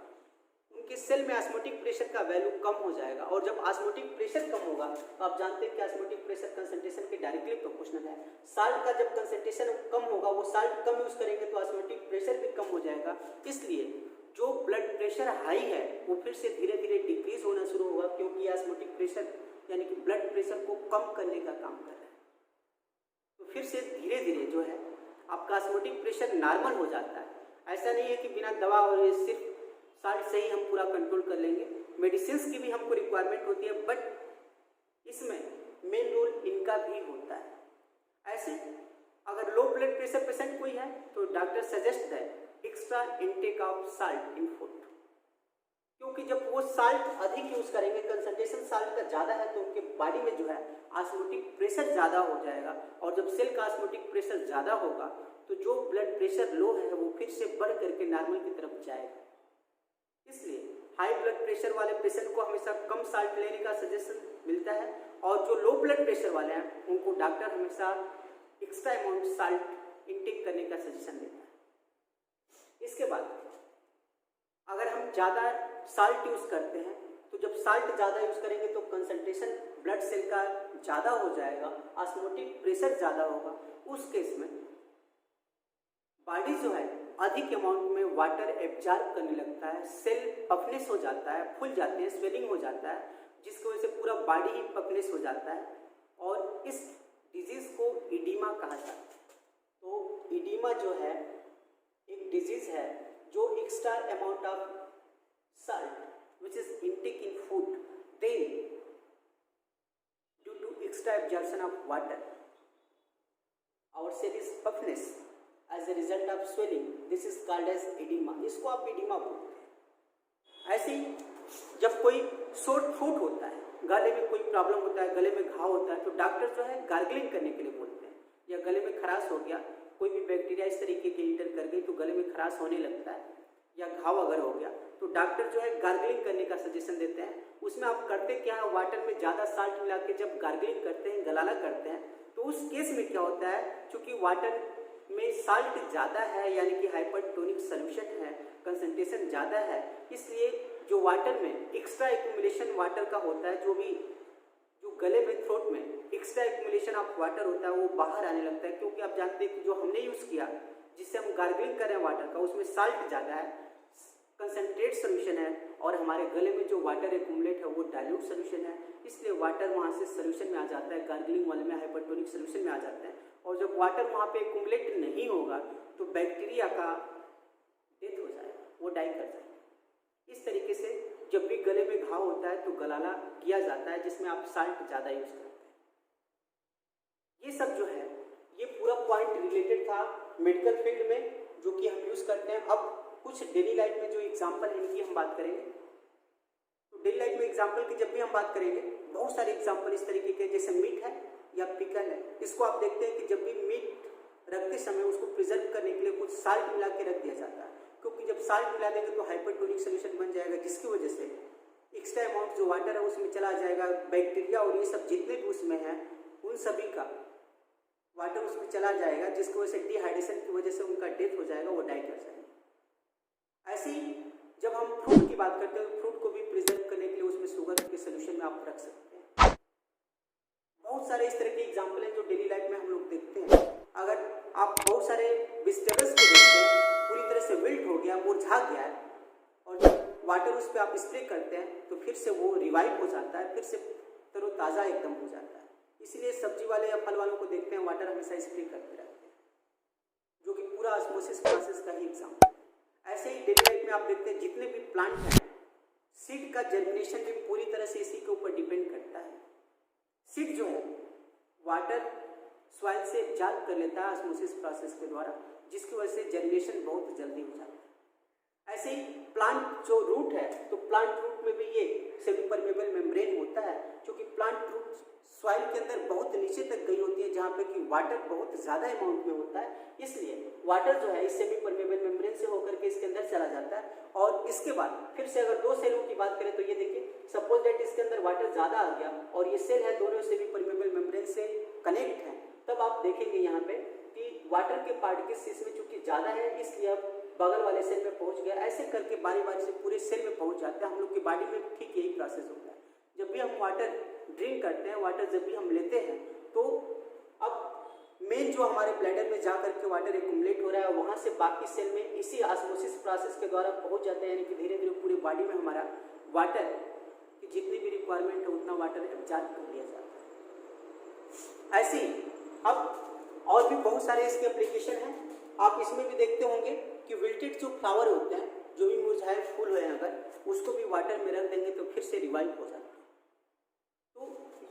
उनके सेल में ऑस्मोटिक प्रेशर का वैल्यू कम हो जाएगा। और जब ऑस्मोटिक प्रेशर कम होगा तो आप जानते हैं कि ऑस्मोटिक प्रेशर कंसंट्रेशन के डायरेक्टली प्रोपोर्शनल है। साल्ट का जब कंसंट्रेशन कम होगा, वो साल्ट कम यूज करेंगे तो ऑस्मोटिक प्रेशर भी कम हो जाएगा। इसलिए जो ब्लड प्रेशर हाई है वो फिर से धीरे धीरे डिक्रीज होना शुरू होगा, क्योंकि ऑस्मोटिक प्रेशर यानी कि ब्लड प्रेशर को कम करने का काम कर रहा है। तो फिर से धीरे धीरे जो है आपका ऑस्मोटिक प्रेशर नॉर्मल हो जाता है। ऐसा नहीं है कि बिना दवा और सिर्फ साल्ट से ही हम पूरा कंट्रोल कर लेंगे, मेडिसिन की भी हमको रिक्वायरमेंट होती है, बट इसमें मेन रोल इनका भी होता है। ऐसे अगर लो ब्लड प्रेशर पेशेंट कोई है तो doctor suggest that extra intake of salt in food, क्योंकि जब वो साल्ट अधिक यूज करेंगे, कंसंट्रेशन साल्ट का ज़्यादा है, तो उनके बॉडी में जो है ऑस्मोटिक प्रेशर ज़्यादा हो जाएगा। और जब सेल का ऑस्मोटिक प्रेशर ज़्यादा होगा तो जो ब्लड प्रेशर लो है वो फिर से बढ़ करके नॉर्मल की तरफ जाएगा। इसलिए हाई ब्लड प्रेशर वाले पेशेंट को हमेशा कम साल्ट लेने का सजेशन मिलता है, और जो लो ब्लड प्रेशर वाले हैं उनको डॉक्टर हमेशा एक्स्ट्रा अमाउंट साल्ट इनटेक करने का सजेशन देता है। इसके बाद अगर हम ज़्यादा साल्ट यूज़ करते हैं, तो जब साल्ट ज़्यादा यूज़ करेंगे तो कंसंट्रेशन ब्लड सेल का ज़्यादा हो जाएगा, ऑस्मोटिक प्रेशर ज़्यादा होगा। उस केस में बॉडी जो है अधिक अमाउंट में वाटर एब्जॉर्ब करने लगता है, सेल पफनेस हो जाता है, फूल जाते हैं, स्वेलिंग हो जाता है, जिसकी वजह से पूरा बॉडी ही पफनेस हो जाता है, और इस डिजीज़ को इडीमा कहा जाता है। तो इडीमा जो है एक डिजीज़ है जो extra amount of salt which is intake in food, then due to extra absorption of water our cell is puffness as a result of swelling, this is called as edema। इसको आप edema बोलते हैं। ऐसे ही जब कोई short throat होता है, गले में कोई प्रॉब्लम होता है, गले में घाव होता है, तो डॉक्टर जो है गार्गलिंग करने के लिए बोलते हैं। या गले में खराश हो गया, कोई भी बैक्टीरिया इस तरीके के इंटर कर गई तो गले में खराश होने लगता है, या घाव अगर हो गया तो डॉक्टर जो है गार्गलिंग करने का सजेशन देते हैं। उसमें आप करते क्या है, वाटर में ज़्यादा साल्ट मिला के जब गार्गलिंग करते हैं, गलाना करते हैं, तो उस केस में क्या होता है, चूँकि वाटर में साल्ट ज़्यादा है यानी कि हाइपरटोनिक सोल्यूशन है, कंसंट्रेशन ज़्यादा है, इसलिए जो वाटर में एक्स्ट्रा एक्यूमुलेशन वाटर का होता है, जो गले में थ्रोट में एक्स्ट्रा एक्यूमुलेशन ऑफ वाटर होता है वो बाहर आने लगता है। क्योंकि आप जानते हैं कि जो हमने यूज़ किया जिससे हम गार्गलिंग कर रहे हैं वाटर का, उसमें साल्ट ज़्यादा है, कंसंट्रेट सोल्यूशन है, और हमारे गले में जो वाटर एक्यूमुलेट है वो डाइल्यूट सोल्यूशन है, इसलिए वाटर वहाँ से सोल्यूशन में आ जाता है, गार्गलिंग वाले में हाइपरटोनिक सोल्यूशन में आ जाता है। और जब वाटर वहाँ पे एक्युमुलेट नहीं होगा तो बैक्टीरिया का डेथ हो जाएगा, वो डाई कर जाएगा। इस तरीके से जब भी गले में घाव होता है तो गलाना किया जाता है, जिसमें आप साल्ट ज़्यादा यूज करते हैं। ये सब जो है ये पूरा पॉइंट रिलेटेड था मेडिकल फील्ड में, जो कि हम यूज करते हैं। अब कुछ डेली लाइफ में जो एग्जाम्पल है इनकी हम बात करेंगे। तो डेली लाइफ में एग्जाम्पल की जब भी हम बात करेंगे, बहुत सारे एग्जाम्पल इस तरीके के, जैसे मीट है या पिकल है, इसको आप देखते हैं कि जब भी मीट रखते समय उसको प्रिजर्व करने के लिए कुछ साल्ट मिला के रख दिया जाता है, क्योंकि जब साल्ट मिला देंगे तो हाइपरटोनिक सोल्यूशन बन जाएगा, जिसकी वजह से एक्स्ट्रा अमाउंट जो वाटर है उसमें चला जाएगा, बैक्टीरिया और ये सब जितने भी उसमें हैं उन सभी का वाटर उसमें चला जाएगा, जिसकी वजह से डिहाइड्रेशन की वजह से उनका डेथ हो जाएगा, वो डाई कर जाएंगे। ऐसे ही जब हम फ्रूट की बात करते हैं, फ्रूट को भी प्रिजर्व करने के लिए उसमें शुगर के सोल्यूशन में आप रख सकते हैं। बहुत सारे इस तरह के एग्जाम्पल हैं जो डेली लाइफ में हम लोग देखते हैं। अगर आप बहुत सारे वेजिटेबल्स को देखते हैं, पूरी तरह से विल्ट हो गया, मुरझा गया है, और जब वाटर उस पर आप स्प्रे करते हैं तो फिर से वो रिवाइव हो जाता है, फिर से तरोताज़ा एकदम हो जाता है। इसलिए सब्जी वाले या फल वालों को देखते हैं वाटर हमेशा स्प्रे करते रहते हैं, जो कि पूरा ऑस्मोसिस प्रोसेस का ही एग्जाम्पल है। ऐसे ही डेली लाइफ में आप देखते हैं जितने भी प्लांट हैं, सीड का जर्मिनेशन भी पूरी तरह से इसी के ऊपर डिपेंड करता है। सीड जो है वाटर सॉइल से एब्जॉर्ब कर लेता है ऑस्मोसिस प्रोसेस के द्वारा, जिसकी वजह से जर्मिनेशन बहुत जल्दी हो जाता है। ऐसे ही प्लांट जो रूट है, तो प्लांट रूट में भी ये सेमी परमेबल मेम्ब्रेन होता है, क्योंकि प्लांट रूट सॉइल के अंदर बहुत नीचे तक गई होती है, जहाँ पे कि वाटर बहुत ज़्यादा अमाउंट में होता है, इसलिए वाटर जो है इस सेमी परमेबल मेम्ब्रेन से होकर के इसके अंदर चला जाता है। और इसके बाद फिर से अगर दो सेलों की बात करें तो ये देखिए, सपोज दैट इसके अंदर वाटर ज़्यादा आ गया और ये सेल है दोनों सेमी परमेबल मेम्ब्रेन से कनेक्ट हैं, तब आप देखेंगे यहाँ पे कि वाटर के पार्टिकल्स इसमें चूंकि ज़्यादा है, इसलिए अब बगल वाले सेल में पहुँच गया। ऐसे करके बारी बारी से पूरे सेल में पहुँच जाते हैं। हम लोग की बॉडी में ठीक यही प्रोसेस होता है। जब भी हम वाटर ड्रिंक करते हैं, वाटर जब भी हम लेते हैं, तो अब मेन जो हमारे ब्लैडर में जा करके वाटर एक्युमुलेट हो रहा है, वहाँ से बाकी सेल में इसी ऑस्मोसिस प्रोसेस के द्वारा पहुँच जाते हैं, यानी कि धीरे धीरे पूरी बॉडी में हमारा वाटर की जितनी भी रिक्वायरमेंट है उतना वाटर एब्जॉर्ब कर लिया जाता है। ऐसे ही अब और भी बहुत सारे इसके एप्लीकेशन हैं। आप इसमें भी देखते होंगे कि विल्टेड जो फ्लावर होते हैं, जो भी मुरझाए फूल हुए हैं, अगर उसको भी वाटर में रख देंगे तो फिर से रिवाइव हो जाता है। तो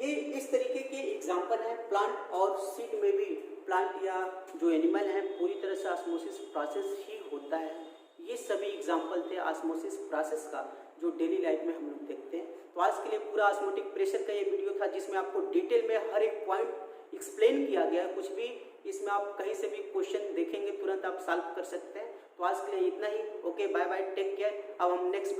ये इस तरीके के एग्जाम्पल हैं। प्लांट और सीड में भी प्लांट या जो एनिमल हैं पूरी तरह से ऑस्मोसिस प्रोसेस ही होता है। ये सभी एग्जाम्पल थे ऑस्मोसिस प्रोसेस का, जो डेली लाइफ में हम लोग देखते हैं। तो आज के लिए पूरा ऑस्मोटिक प्रेशर का ये वीडियो था, जिसमें आपको डिटेल में हर एक पॉइंट एक्सप्लेन किया गया। कुछ भी इसमें आप कहीं से भी क्वेश्चन देखेंगे तुरंत आप सॉल्व कर सकते हैं। तो आज के लिए इतना ही। Okay, bye bye, take care. अब हम नेक्स्ट